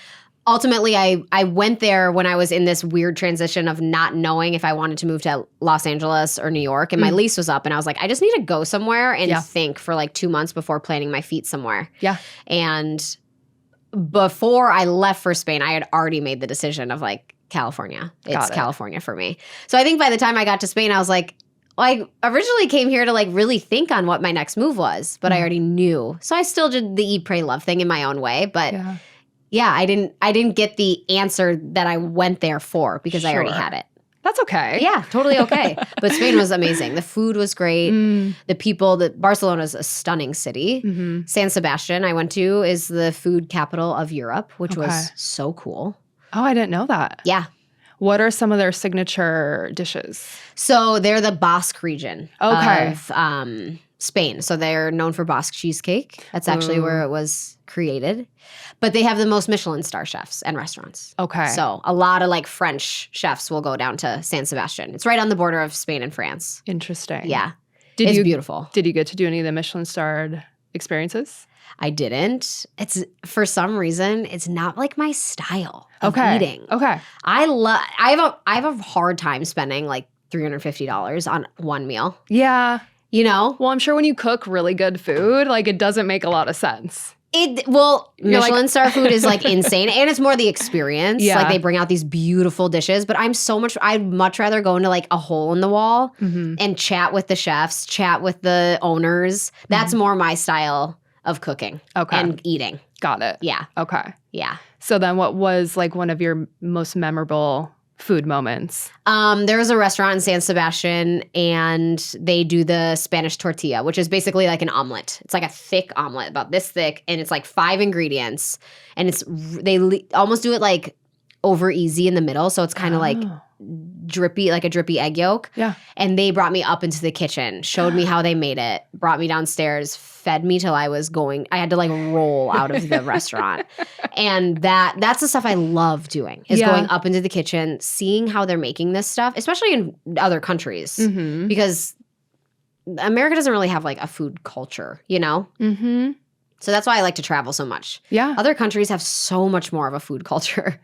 ultimately, I went there when I was in this weird transition of not knowing if I wanted to move to Los Angeles or New York. And my lease was up. And I was like, I just need to go somewhere and think for like 2 months before planting my feet somewhere. Yeah. And before I left for Spain, I had already made the decision of like, California. It's California for me. So I think by the time I got to Spain, I was like, I originally came here to like really think on what my next move was, but I already knew. So I still did the Eat, Pray, Love thing in my own way. But yeah, I didn't get the answer that I went there for because I already had it. That's okay. Yeah, totally okay. But Spain was amazing. The food was great. The people, Barcelona is a stunning city. San Sebastian I went to is the food capital of Europe, which was so cool. Oh, I didn't know that. Yeah. What are some of their signature dishes? So they're the Basque region of Spain. So they're known for Basque cheesecake. That's actually where it was created. But they have the most Michelin star chefs and restaurants. Okay. So a lot of like French chefs will go down to San Sebastian. It's right on the border of Spain and France. Interesting. Yeah. It's beautiful. Did you get to do any of the Michelin starred experiences? I didn't. It's for some reason it's not like my style of eating. Okay. I have a hard time spending like $350 on one meal. Yeah. You know? Well, I'm sure when you cook really good food, like it doesn't make a lot of sense. Michelin star food is like insane, and it's more the experience. Yeah. Like they bring out these beautiful dishes, but I'd much rather go into like a hole in the wall and chat with the chefs, chat with the owners. That's more my style of cooking and eating. Got it. Yeah. Okay. Yeah. So then what was like one of your most memorable food moments? There was a restaurant in San Sebastian, and they do the Spanish tortilla, which is basically like an omelet. It's like a thick omelet, about this thick, and it's like 5 ingredients, and they almost do it like over easy in the middle, so it's kind of like drippy, like a drippy egg yolk. Yeah. And they brought me up into the kitchen, showed me how they made it, brought me downstairs, fed me till I had to like roll out of the restaurant. And that's the stuff I love doing, is going up into the kitchen, seeing how they're making this stuff, especially in other countries, because America doesn't really have like a food culture, you know? Mm-hmm. So that's why I like to travel so much. Yeah. Other countries have so much more of a food culture.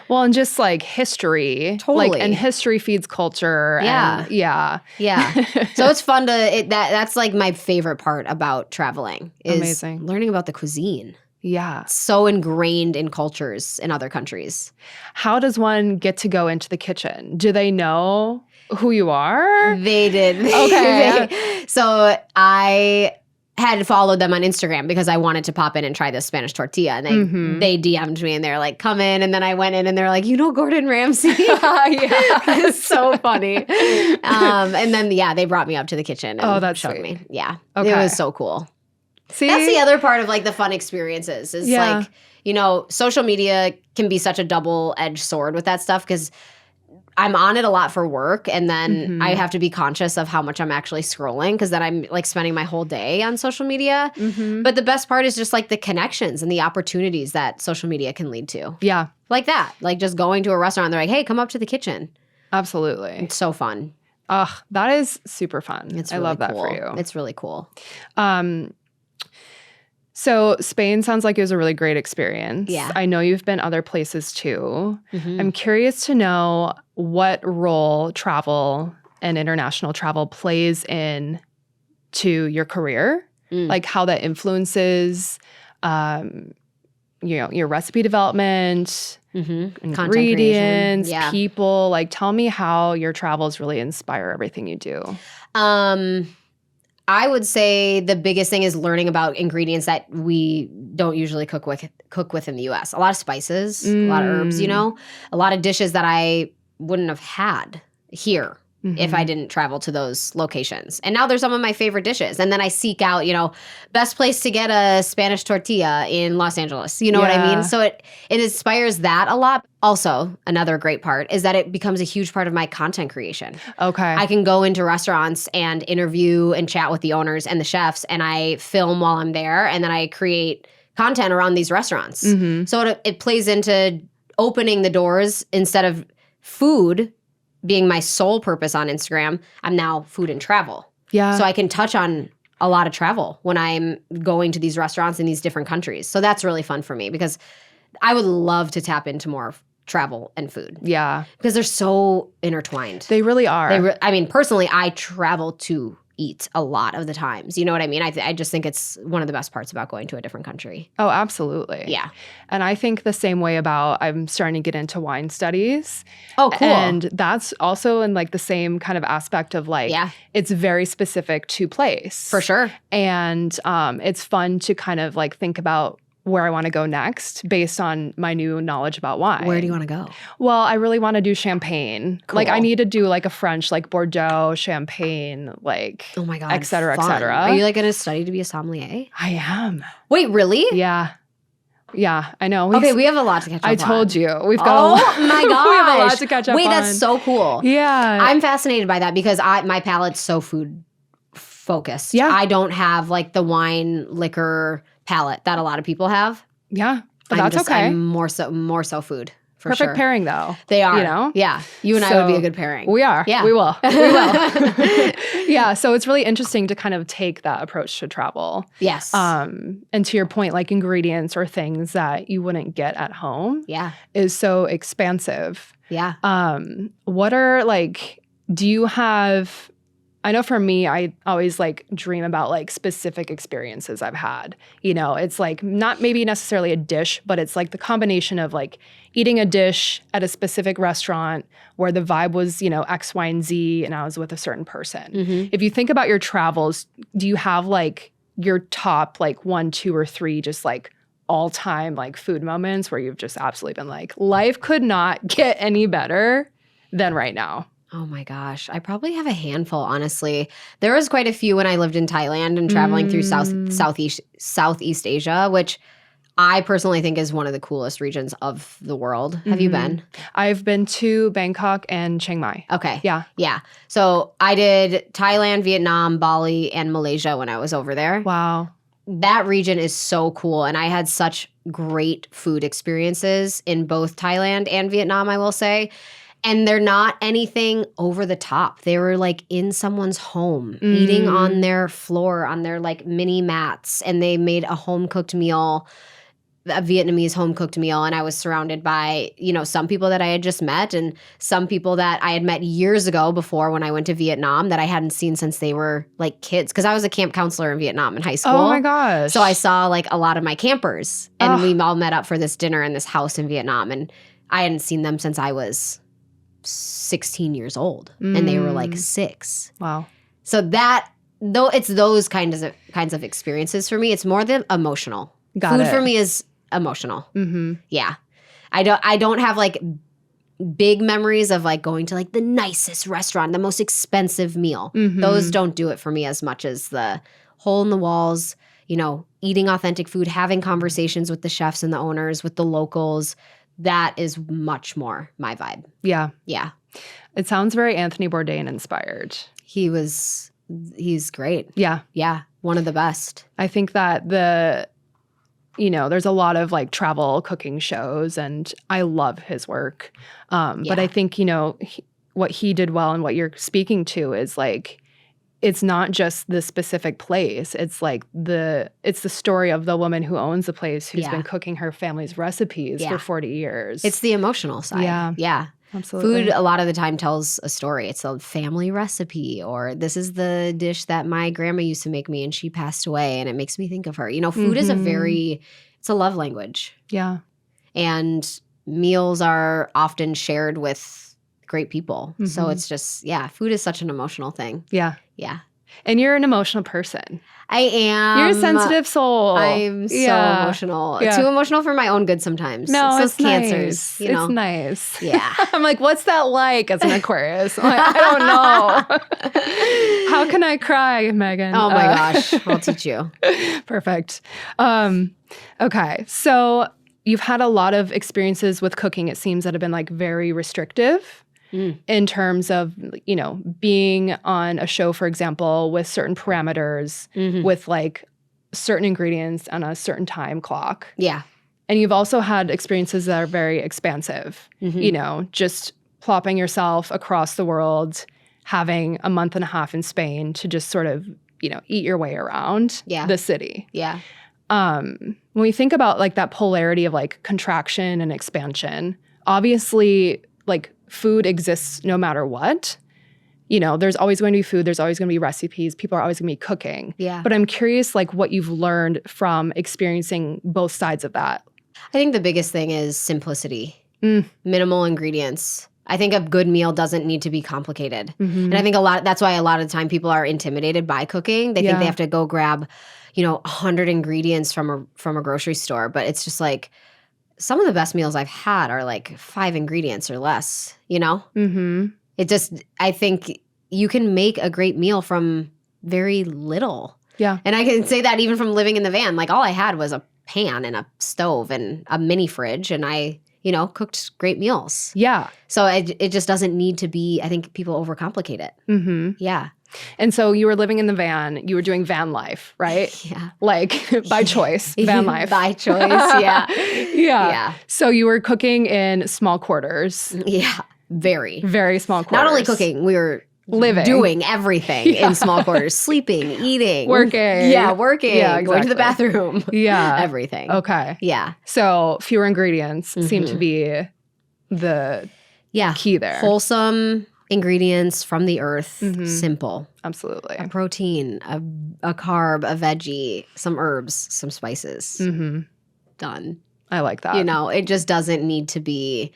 Well, and just like history. Totally. Like, and history feeds culture. Yeah. And, yeah. So it's fun that's like my favorite part about traveling is learning about the cuisine. Yeah. It's so ingrained in cultures in other countries. How does one get to go into the kitchen? Do they know? who you are? They did. Okay. So I had followed them on Instagram because I wanted to pop in and try this Spanish tortilla. And they DM'd me and they're like, come in. And then I went in and they're like, Gordon Ramsay? It's so funny. And then, they brought me up to the kitchen and showed me. Yeah. Okay. It was so cool. See? That's the other part of like the fun experiences is like, social media can be such a double-edged sword with that stuff because I'm on it a lot for work, and then I have to be conscious of how much I'm actually scrolling because then I'm like spending my whole day on social media. But the best part is just like the connections and the opportunities that social media can lead to. Yeah. Like that. Like just going to a restaurant, they're like, hey, come up to the kitchen. Absolutely. It's so fun. That is super fun. I love that for you. It's really cool. So Spain sounds like it was a really great experience. Yeah. I know you've been other places too. I'm curious to know what role travel and international travel plays in to your career, like how that influences, your recipe development, ingredients, people. Like, tell me how your travels really inspire everything you do. I would say the biggest thing is learning about ingredients that we don't usually cook with in the U.S. A lot of spices, a lot of herbs, a lot of dishes that I wouldn't have had here if I didn't travel to those locations. And now they're some of my favorite dishes. And then I seek out, best place to get a Spanish tortilla in Los Angeles. You know what I mean? So it inspires that a lot. Also, another great part is that it becomes a huge part of my content creation. Okay. I can go into restaurants and interview and chat with the owners and the chefs, and I film while I'm there, and then I create content around these restaurants. So it plays into opening the doors instead of food being my sole purpose on Instagram. I'm now food and travel. Yeah. So I can touch on a lot of travel when I'm going to these restaurants in these different countries. So that's really fun for me because I would love to tap into more travel and food. Yeah. Because they're so intertwined. They really are. Personally, I travel to eat a lot of the times. You know what I mean? I just think it's one of the best parts about going to a different country. Oh, absolutely. Yeah. And I think the same way about I'm starting to get into wine studies. Oh, cool. And that's also in like the same kind of aspect of like, it's very specific to place. For sure. And it's fun to kind of like think about where I want to go next based on my new knowledge about wine. Where do you want to go? Well, I really want to do champagne. Cool. Like I need to do like a French, like Bordeaux, champagne, like oh my God, et cetera, et cetera. Are you like going to study to be a sommelier? I am. Wait, really? Yeah. Yeah, I know. We have a lot to catch up on. I told you. We've got a lot. Oh my gosh. We have a lot to catch up on. Wait, that's so cool. Yeah. I'm fascinated by that because my palate's so food focused. Yeah. I don't have like the wine, liquor palate that a lot of people have. Yeah, but that's okay. I'm more so food. For Perfect sure. pairing, though. They are. You know? Yeah. You and I would be a good pairing. We are. Yeah. We will. We will. Yeah. So it's really interesting to kind of take that approach to travel. Yes. And to your point, like ingredients or things that you wouldn't get at home. Yeah. Is so expansive. Yeah. What are like, do you have, I know for me, I always like dream about like specific experiences I've had. It's like not maybe necessarily a dish, but it's like the combination of like eating a dish at a specific restaurant where the vibe was, X, Y, and Z, and I was with a certain person. If you think about your travels, do you have like your top like 1, 2, or 3 just like all-time like food moments where you've just absolutely been like, life could not get any better than right now? Oh my gosh. I probably have a handful, honestly. There was quite a few when I lived in Thailand and traveling through Southeast Asia, which I personally think is one of the coolest regions of the world. Have you been? I've been to Bangkok and Chiang Mai. Okay. Yeah. Yeah. So I did Thailand, Vietnam, Bali, and Malaysia when I was over there. Wow. That region is so cool. And I had such great food experiences in both Thailand and Vietnam, I will say. And they're not anything over the top. They were like in someone's home, eating on their floor, on their like mini mats. And they made a home-cooked meal, a Vietnamese home-cooked meal. And I was surrounded by, some people that I had just met and some people that I had met years ago before when I went to Vietnam that I hadn't seen since they were like kids. Because I was a camp counselor in Vietnam in high school. Oh my gosh. So I saw like a lot of my campers. And we all met up for this dinner in this house in Vietnam. And I hadn't seen them since I was 16 years old and they were like 6. Wow. So that, though it's those kinds of experiences for me, it's more than emotional. Food for me is emotional. Yeah. I don't have like big memories of like going to like the nicest restaurant, the most expensive meal. Those don't do it for me as much as the hole in the walls, you know, eating authentic food, having conversations with the chefs and the owners, with the locals. That is much more my vibe. Yeah. Yeah. It sounds very Anthony Bourdain inspired. He's great. Yeah. Yeah. One of the best. I think that there's a lot of like travel cooking shows and I love his work. But I think, what he did well and what you're speaking to is like, it's not just the specific place. It's like it's the story of the woman who owns the place who's been cooking her family's recipes for 40 years. It's the emotional side. Yeah. Yeah. Absolutely. Food a lot of the time tells a story. It's a family recipe, or this is the dish that my grandma used to make me and she passed away and it makes me think of her. You know, food is it's a love language. Yeah. And meals are often shared with great people. So it's just, food is such an emotional thing. Yeah. Yeah. And you're an emotional person. I am. You're a sensitive soul. I'm so emotional. Yeah. Too emotional for my own good sometimes. No, it's it's those cancers. Nice. You know? It's nice. Yeah. I'm like, what's that like as an Aquarius? I'm like, I don't know. How can I cry, Megan? Oh my gosh. I'll teach you. Perfect. Okay. So you've had a lot of experiences with cooking, it seems, that have been like very restrictive. In terms of, being on a show, for example, with certain parameters, with like certain ingredients on a certain time clock. Yeah. And you've also had experiences that are very expansive, just plopping yourself across the world, having a month and a half in Spain to just sort of, eat your way around the city. Yeah. When we think about like that polarity of like contraction and expansion, obviously like food exists no matter what. There's always going to be food. There's always going to be recipes. People are always going to be cooking. Yeah. But I'm curious, like, what you've learned from experiencing both sides of that. I think the biggest thing is simplicity. Minimal ingredients. I think a good meal doesn't need to be complicated. And I think that's why a lot of the time people are intimidated by cooking. They think they have to go grab, 100 ingredients from a grocery store. But it's just like, some of the best meals I've had are like 5 ingredients or less, It just, I think you can make a great meal from very little. Yeah. And I can say that even from living in the van. Like all I had was a pan and a stove and a mini fridge and I, cooked great meals. Yeah. So it just doesn't need to be, I think people overcomplicate it. Yeah. And so you were living in the van, you were doing van life, right? Yeah. Like by choice, van life. By choice, yeah. Yeah. So you were cooking in small quarters. Yeah. Very. Very small quarters. Not only cooking, we were doing everything in small quarters. Sleeping, eating. Working. Yeah, working. Yeah, exactly. Going to the bathroom. Yeah. Everything. Okay. Yeah. So fewer ingredients seem to be the key there. Wholesome ingredients from the earth. Simple. Absolutely. A protein, a carb, a veggie, some herbs, some spices. Done. I like that. It just doesn't need to be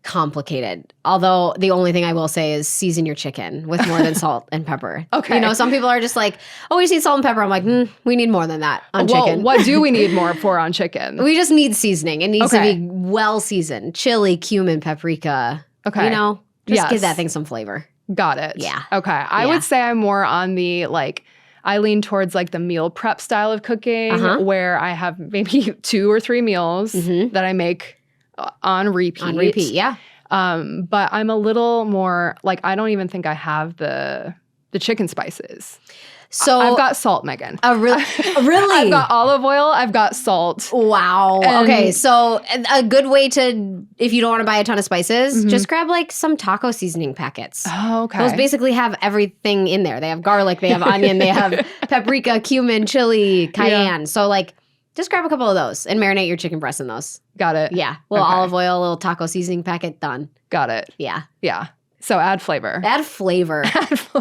complicated. Although the only thing I will say is season your chicken with more than salt and pepper. Okay. Some people are just like, oh, we just need salt and pepper. I'm like, we need more than that on chicken. What do we need more for on chicken? We just need seasoning. It needs to be well seasoned. Chili, cumin, paprika. Okay. Just give that thing some flavor. Got it. Yeah. Okay. I would say I'm more on the I lean towards like the meal prep style of cooking where I have maybe 2 or 3 meals that I make on repeat. On repeat, yeah. But I'm a little more I don't even think I have the chicken spices. So I've got salt, Megan. Really? I've got olive oil. I've got salt. Wow. Okay. So a good way to, if you don't want to buy a ton of spices, just grab some taco seasoning packets. Oh, okay. Those basically have everything in there. They have garlic, they have onion, they have paprika, cumin, chili, cayenne. Yeah. So just grab a couple of those and marinate your chicken breast in those. Got it. Yeah. A little olive oil, a little taco seasoning packet, done. Got it. Yeah. Yeah. So add flavor. Add flavor.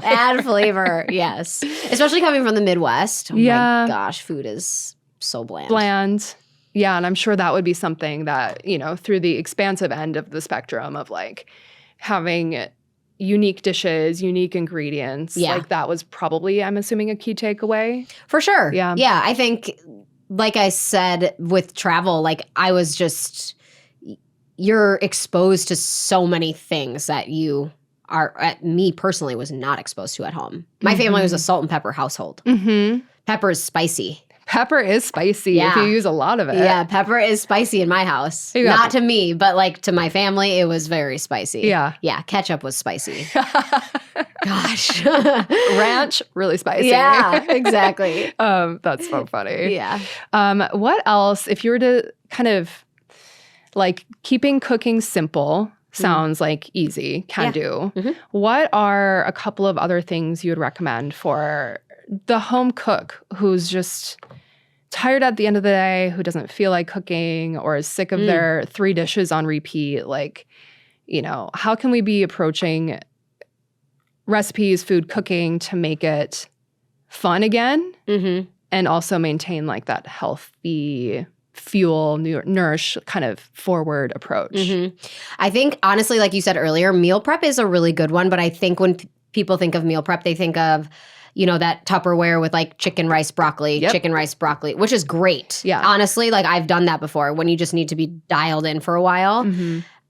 Add flavor. Yes. Especially coming from the Midwest. Oh my gosh, food is so bland. Yeah. And I'm sure that would be something that, through the expansive end of the spectrum of having unique dishes, unique ingredients. Yeah. Like that was probably, I'm assuming, a key takeaway. For sure. Yeah. Yeah. I think, like I said, with travel, like I was just, you're exposed to so many things that you are, me personally, was not exposed to at home. My family was a salt and pepper household. Mm-hmm. Pepper is spicy. Pepper is spicy if you use a lot of it. Yeah, pepper is spicy in my house. Not to me, but like to my family, it was very spicy. Yeah. Yeah, ketchup was spicy. Gosh. Ranch, really spicy. Yeah, exactly. That's so funny. Yeah. What else, if you were to kind of like keeping cooking simple, sounds like easy, can do. Mm-hmm. What are a couple of other things you would recommend for the home cook who's just tired at the end of the day, who doesn't feel like cooking or is sick of their 3 dishes on repeat? Like, you know, how can we be approaching recipes, food, cooking to make it fun again and also maintain like that healthy fuel, nourish kind of forward approach? I think, honestly, like you said earlier, meal prep is a really good one. But I think when people think of meal prep, they think of, you know, that Tupperware with like chicken, rice, broccoli, which is great. Yeah. Honestly, like I've done that before when you just need to be dialed in for a while.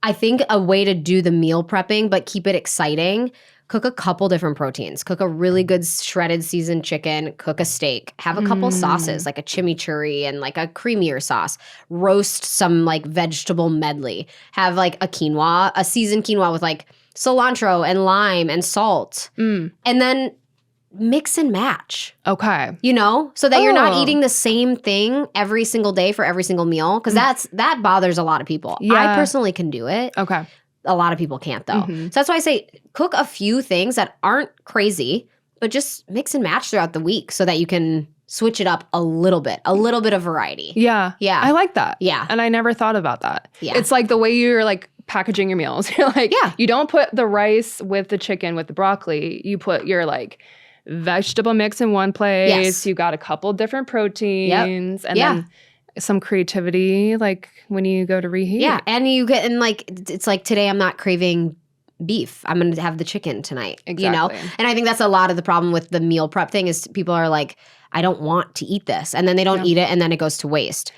I think a way to do the meal prepping, but keep it exciting, cook a couple different proteins. Cook a really good shredded seasoned chicken, cook a steak, have a couple sauces like a chimichurri and like a creamier sauce. Roast some like vegetable medley. Have like a seasoned quinoa with like cilantro and lime and salt. And then mix and match. Okay. You know, so that you're not eating the same thing every single day for every single meal, because that bothers a lot of people. I personally can do it. Okay. A lot of people can't though. So that's why I say cook a few things that aren't crazy, but just mix and match throughout the week so that you can switch it up a little bit of variety. Yeah. Yeah. I like that. Yeah. And I never thought about that. Yeah. It's like the way you're like packaging your meals. You're like, you don't put the rice with the chicken with the broccoli. You put your like vegetable mix in one place. Yes. You got a couple different proteins and then some creativity like when you go to reheat. Yeah. And you get in like, it's like today I'm not craving beef. I'm going to have the chicken tonight. Exactly. You know? And I think that's a lot of the problem with the meal prep thing is people are like, I don't want to eat this. And then they don't eat it and then it goes to waste.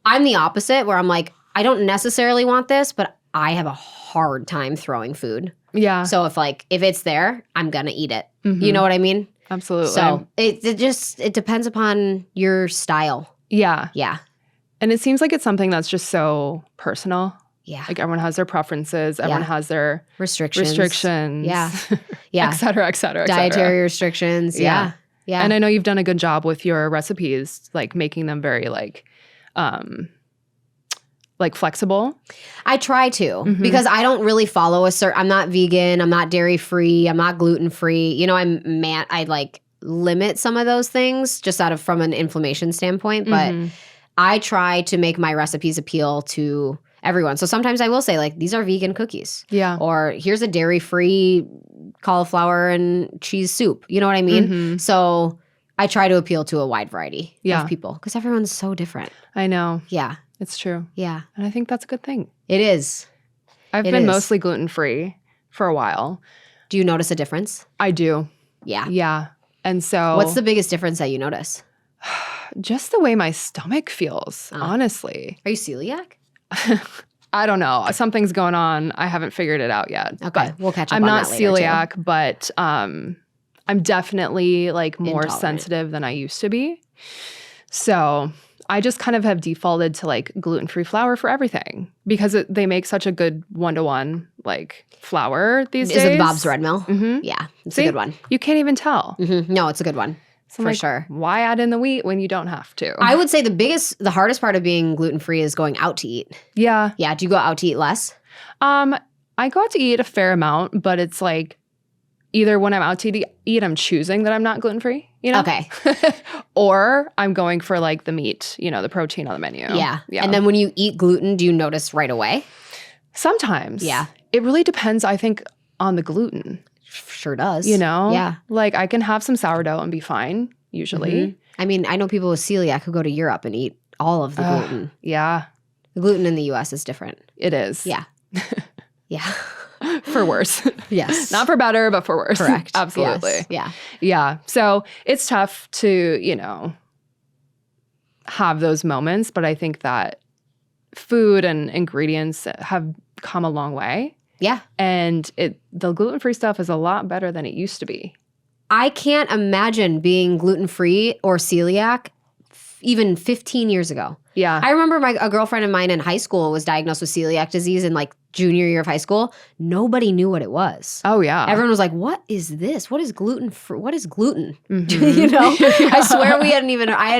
I'm the opposite where I'm like, I don't necessarily want this, but I have a hard time throwing food. Yeah. So if it's there, I'm going to eat it. You know what I mean? Absolutely. So it depends upon your style. Yeah. Yeah. And it seems like it's something that's just so personal. Yeah. Like everyone has their preferences. Everyone has their restrictions. Yeah. Yeah. Et cetera, et cetera, et dietary cetera. restrictions. Yeah. Yeah. And I know you've done a good job with your recipes, like making them very like flexible. I try to because I don't really follow I'm not vegan. I'm not dairy free. I'm not gluten free. You know, I like limit some of those things just from an inflammation standpoint. But I try to make my recipes appeal to everyone. So sometimes I will say like, these are vegan cookies. Yeah. Or here's a dairy free cauliflower and cheese soup. You know what I mean? So I try to appeal to a wide variety of people because everyone's so different. I know. Yeah. It's true. Yeah. And I think that's a good thing. It is. I've been mostly gluten-free for a while. Do you notice a difference? I do. Yeah. Yeah. And so what's the biggest difference that you notice? Just the way my stomach feels, honestly. Are you celiac? I don't know. Something's going on. I haven't figured it out yet. Okay. We'll catch up on that later. I'm not celiac, but I'm definitely like more intolerant. Sensitive than I used to be. So I just kind of have defaulted to like gluten-free flour for everything because they make such a good one-to-one like flour these days. Is it Bob's Red Mill? Yeah, it's a good one. You can't even tell. No, it's a good one. So for sure. Why add in the wheat when you don't have to? I would say the hardest part of being gluten-free is going out to eat. Yeah. Yeah. Do you go out to eat less? I go out to eat a fair amount, but it's like either when I'm out to eat, I'm choosing that I'm not gluten-free, you know? Okay. Or I'm going for like the meat, you know, the protein on the menu. Yeah. And then when you eat gluten, do you notice right away? Sometimes. Yeah. It really depends, I think, on the gluten. Sure does. You know? Yeah. Like I can have some sourdough and be fine, usually. I mean, I know people with celiac who go to Europe and eat all of the gluten. Yeah. The gluten in the U.S. is different. It is. Yeah. Yeah. For worse. Yes. Not for better, but for worse. Correct. Absolutely. Yes. Yeah. Yeah. So it's tough to, have those moments, but I think that food and ingredients have come a long way. Yeah. And the gluten-free stuff is a lot better than it used to be. I can't imagine being gluten-free or celiac even 15 years ago. Yeah. I remember a girlfriend of mine in high school was diagnosed with celiac disease in like junior year of high school. Nobody knew what it was. Oh, yeah. Everyone was like, what is this? What is gluten-free? What is gluten? Mm-hmm. I swear I hadn't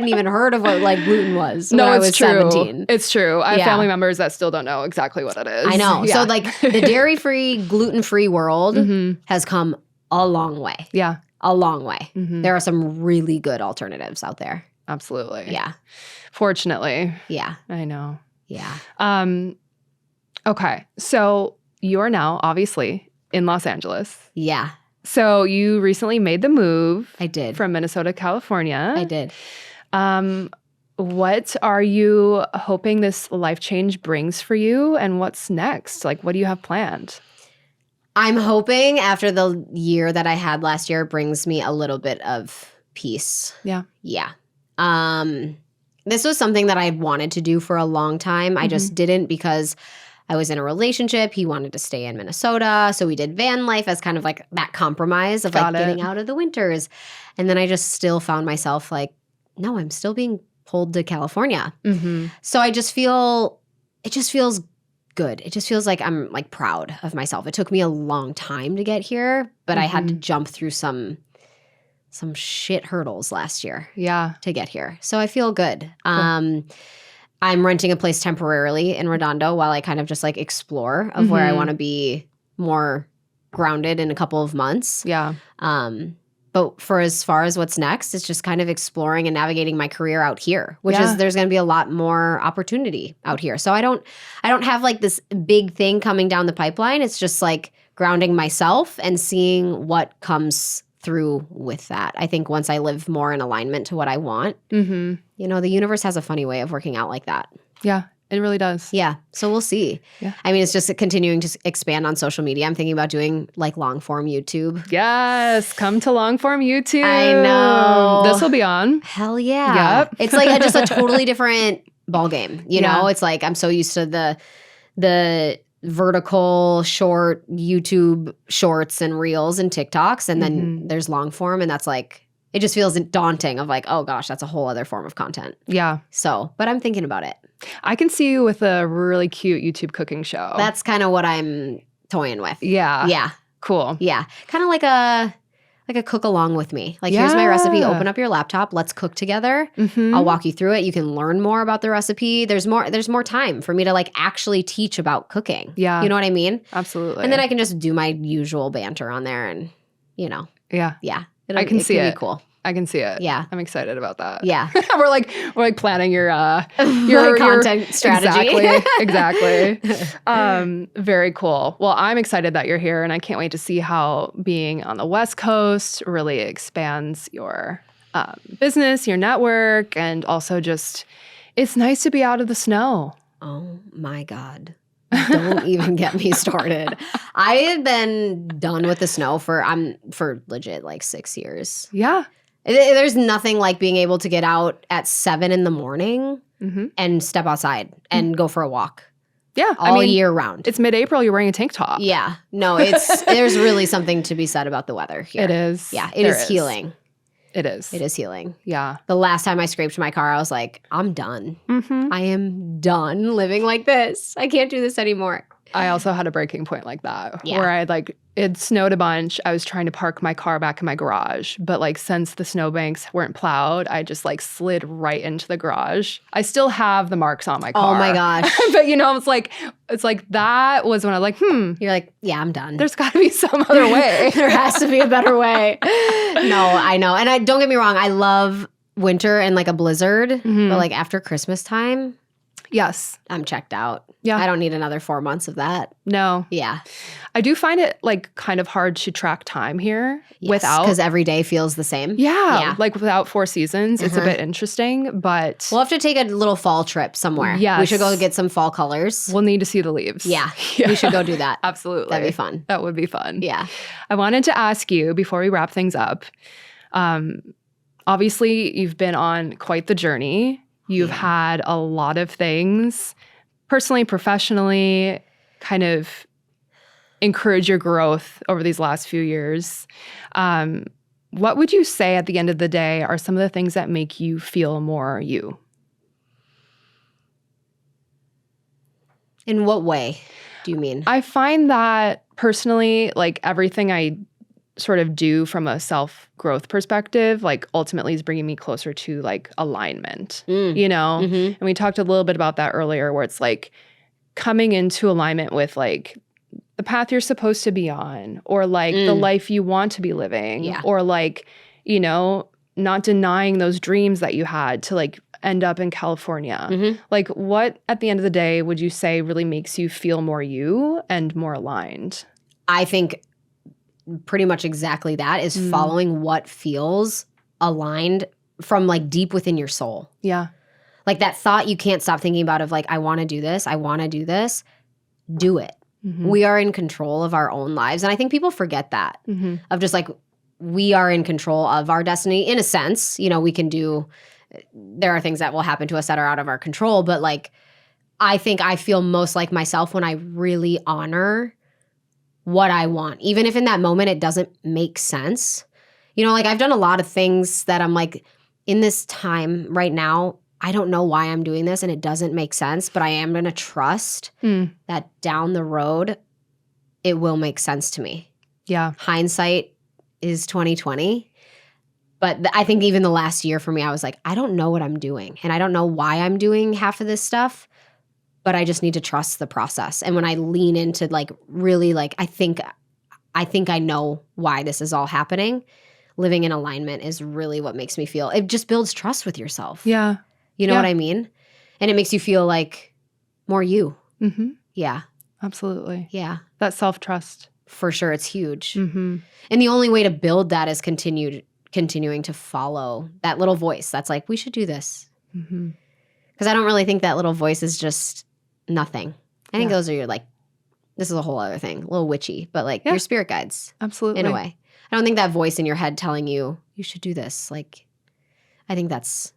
even heard of what like gluten was when I was true. 17. It's true. I have family members that still don't know exactly what it is. I know. Yeah. So like the dairy-free, gluten-free world has come a long way. Yeah. A long way. Mm-hmm. There are some really good alternatives out there. Absolutely. Yeah. Fortunately. Yeah. I know. Yeah. Okay. So you are now obviously in Los Angeles. Yeah. So you recently made the move. I did. From Minnesota, California. I did. What are you hoping this life change brings for you, and what's next? Like, what do you have planned? I'm hoping after the year that I had last year brings me a little bit of peace. Yeah. Yeah. This was something that I wanted to do for a long time. I just didn't because I was in a relationship. He wanted to stay in Minnesota. So we did van life as kind of like that compromise of like getting out of the winters. And then I just still found myself like, no, I'm still being pulled to California. Mm-hmm. So it just feels good. It just feels like I'm like proud of myself. It took me a long time to get here, but I had to jump through some shit hurdles last year to get here. So I feel good. I'm renting a place temporarily in Redondo while I kind of just like explore of where I want to be more grounded in a couple of months. Yeah. But for as far as what's next, it's just kind of exploring and navigating my career out here, which is there's going to be a lot more opportunity out here. So I don't have like this big thing coming down the pipeline. It's just like grounding myself and seeing what comes through with that. I think once I live more in alignment to what I want, the universe has a funny way of working out like that. Yeah, it really does. Yeah. So we'll see. Yeah. I mean, it's just continuing to expand on social media. I'm thinking about doing like long form YouTube. Yes. Come to long form YouTube. I know. This will be on. Hell yeah. Yep. It's like just a totally different ballgame. You know, it's like I'm so used to the vertical short YouTube shorts and reels and TikToks, and then there's long form, and that's like it just feels daunting of like, oh gosh, that's a whole other form of content. Yeah. So, but I'm thinking about it. I can see you with a really cute YouTube cooking show. That's kind of what I'm toying with. Yeah. Yeah. Cool. Yeah. Kind of like a cook along with me. Like, here's my recipe. Open up your laptop. Let's cook together. I'll walk you through it. You can learn more about the recipe. There's more time for me to like actually teach about cooking. Yeah. You know what I mean? Absolutely. And then I can just do my usual banter on there and, Yeah. Yeah. I can see it. Be cool. I can see it. Yeah. I'm excited about that. Yeah. we're like planning your content strategy. Exactly. Very cool. Well, I'm excited that you're here, and I can't wait to see how being on the West Coast really expands your business, your network, and also just it's nice to be out of the snow. Oh my God. Don't even get me started. I have been done with the snow for legit like 6 years. Yeah. There's nothing like being able to get out at 7 a.m. and step outside and go for a walk. Yeah. All year round. It's mid-April, you're wearing a tank top. Yeah. No, there's really something to be said about the weather here. It is. Yeah. It is healing. It is. It is healing. Yeah. The last time I scraped my car, I was like, I'm done. I am done living like this. I can't do this anymore. I also had a breaking point like that where it snowed a bunch. I was trying to park my car back in my garage, but since the snowbanks weren't plowed, I just slid right into the garage. I still have the marks on my car. Oh my gosh. But it's like that was when I was like, You're like, yeah, I'm done. There's got to be some other way. There has to be a better way. No, I know. And don't get me wrong, I love winter and a blizzard, but after Christmas time, Yes. I'm checked out. Yeah. I don't need another 4 months of that. No. Yeah. I do find it like kind of hard to track time here without. Because every day feels the same. Yeah. Like without 4 seasons, it's a bit interesting, but. We'll have to take a little fall trip somewhere. Yes. We should go get some fall colors. We'll need to see the leaves. Yeah. We should go do that. Absolutely. That'd be fun. That would be fun. Yeah. I wanted to ask you before we wrap things up. Obviously, you've been on quite the journey. You've had a lot of things, personally, professionally, kind of encourage your growth over these last few years. What would you say at the end of the day are some of the things that make you feel more you? In what way do you mean? I find that personally, like everything I sort of do from a self-growth perspective, like ultimately is bringing me closer to like alignment, you know? And we talked a little bit about that earlier where it's like coming into alignment with like the path you're supposed to be on or like the life you want to be living or like, you know, not denying those dreams that you had to like end up in California. Like what at the end of the day would you say really makes you feel more you and more aligned? I think pretty much exactly that is following what feels aligned from like deep within your soul. Yeah. Like that thought you can't stop thinking about of like, I want to do this. I want to do this. Do it. We are in control of our own lives. And I think people forget that of just like, we are in control of our destiny in a sense. You know, we can do, there are things that will happen to us that are out of our control. But like, I think I feel most like myself when I really honor what I want, even if in that moment it doesn't make sense. You know, like I've done a lot of things that I'm like, in this time right now, I don't know why I'm doing this and it doesn't make sense, but I am going to trust that down the road, it will make sense to me. Yeah. Hindsight is 2020. But I think even the last year for me, I was like, I don't know what I'm doing and I don't know why I'm doing half of this stuff. But I just need to trust the process. And when I lean into like really like I think I know why this is all happening, living in alignment is really what makes me feel. It just builds trust with yourself. Yeah. You know what I mean? And it makes you feel like more you. Yeah. Absolutely. Yeah. That self-trust. For sure. It's huge. And the only way to build that is continuing to follow that little voice that's like, we should do this. Because I don't really think that little voice is just nothing. I think those are your like, this is a whole other thing, a little witchy, but like your spirit guides. Absolutely. In a way. I don't think that voice in your head telling you, you should do this. Like, I think that's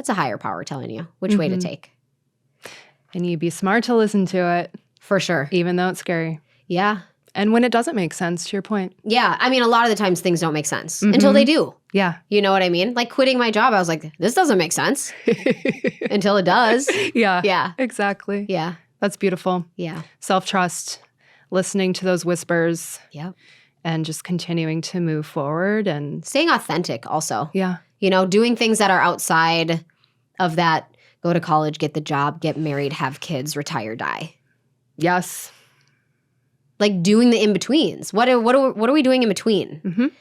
a higher power telling you which way to take. And you'd be smart to listen to it. For sure. Even though it's scary. Yeah. And when it doesn't make sense, to your point. Yeah. I mean, a lot of the times things don't make sense until they do. Yeah. You know what I mean? Like quitting my job, I was like, this doesn't make sense until it does. Yeah. Yeah. Exactly. Yeah. That's beautiful. Yeah. Self-trust, listening to those whispers. Yep. And just continuing to move forward and staying authentic also. Yeah. You know, doing things that are outside of that, go to college, get the job, get married, have kids, retire, die. Yes. Like doing the in-betweens. What are we doing in between?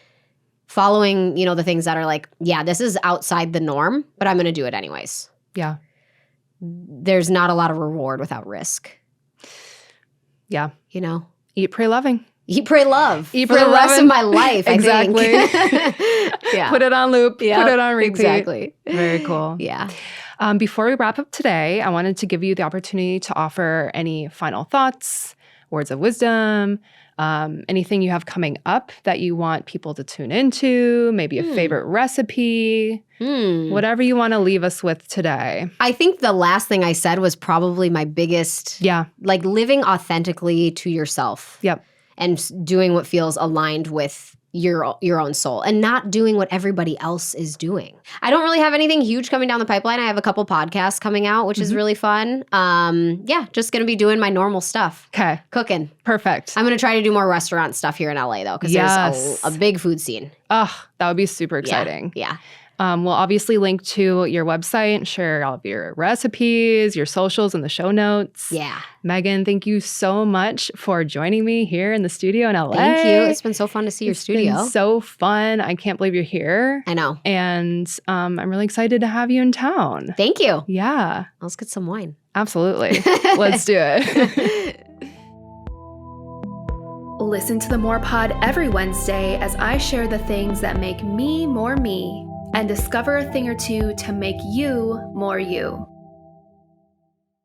Following, you know, the things that are like, yeah, this is outside the norm, but I'm going to do it anyways. Yeah. There's not a lot of reward without risk. Yeah. You know? Eat, pray, loving. Eat, pray, love. Eat, for pray, the rest of my life, exactly. I think. Yeah. Put it on loop. Yep. Put it on repeat. Exactly. Very cool. Yeah. Before we wrap up today, I wanted to give you the opportunity to offer any final thoughts, words of wisdom, anything you have coming up that you want people to tune into, maybe a favorite recipe, whatever you want to leave us with today. I think the last thing I said was probably my biggest, like living authentically to yourself. Yep. And doing what feels aligned with your own soul and not doing what everybody else is doing. I don't really have anything huge coming down the pipeline. I have a couple podcasts coming out, which is really fun. Just going to be doing my normal stuff. Okay. Cooking. Perfect. I'm going to try to do more restaurant stuff here in LA though, because there's a big food scene. Oh, that would be super exciting. Yeah. We'll obviously link to your website, share all of your recipes, your socials in the show notes. Yeah. Megan, thank you so much for joining me here in the studio in LA. Thank you. It's been so fun to see your studio. Been so fun. I can't believe you're here. I know. And I'm really excited to have you in town. Thank you. Yeah. Let's get some wine. Absolutely. Let's do it. Listen to the More Pod every Wednesday as I share the things that make me more me and discover a thing or two to make you more you.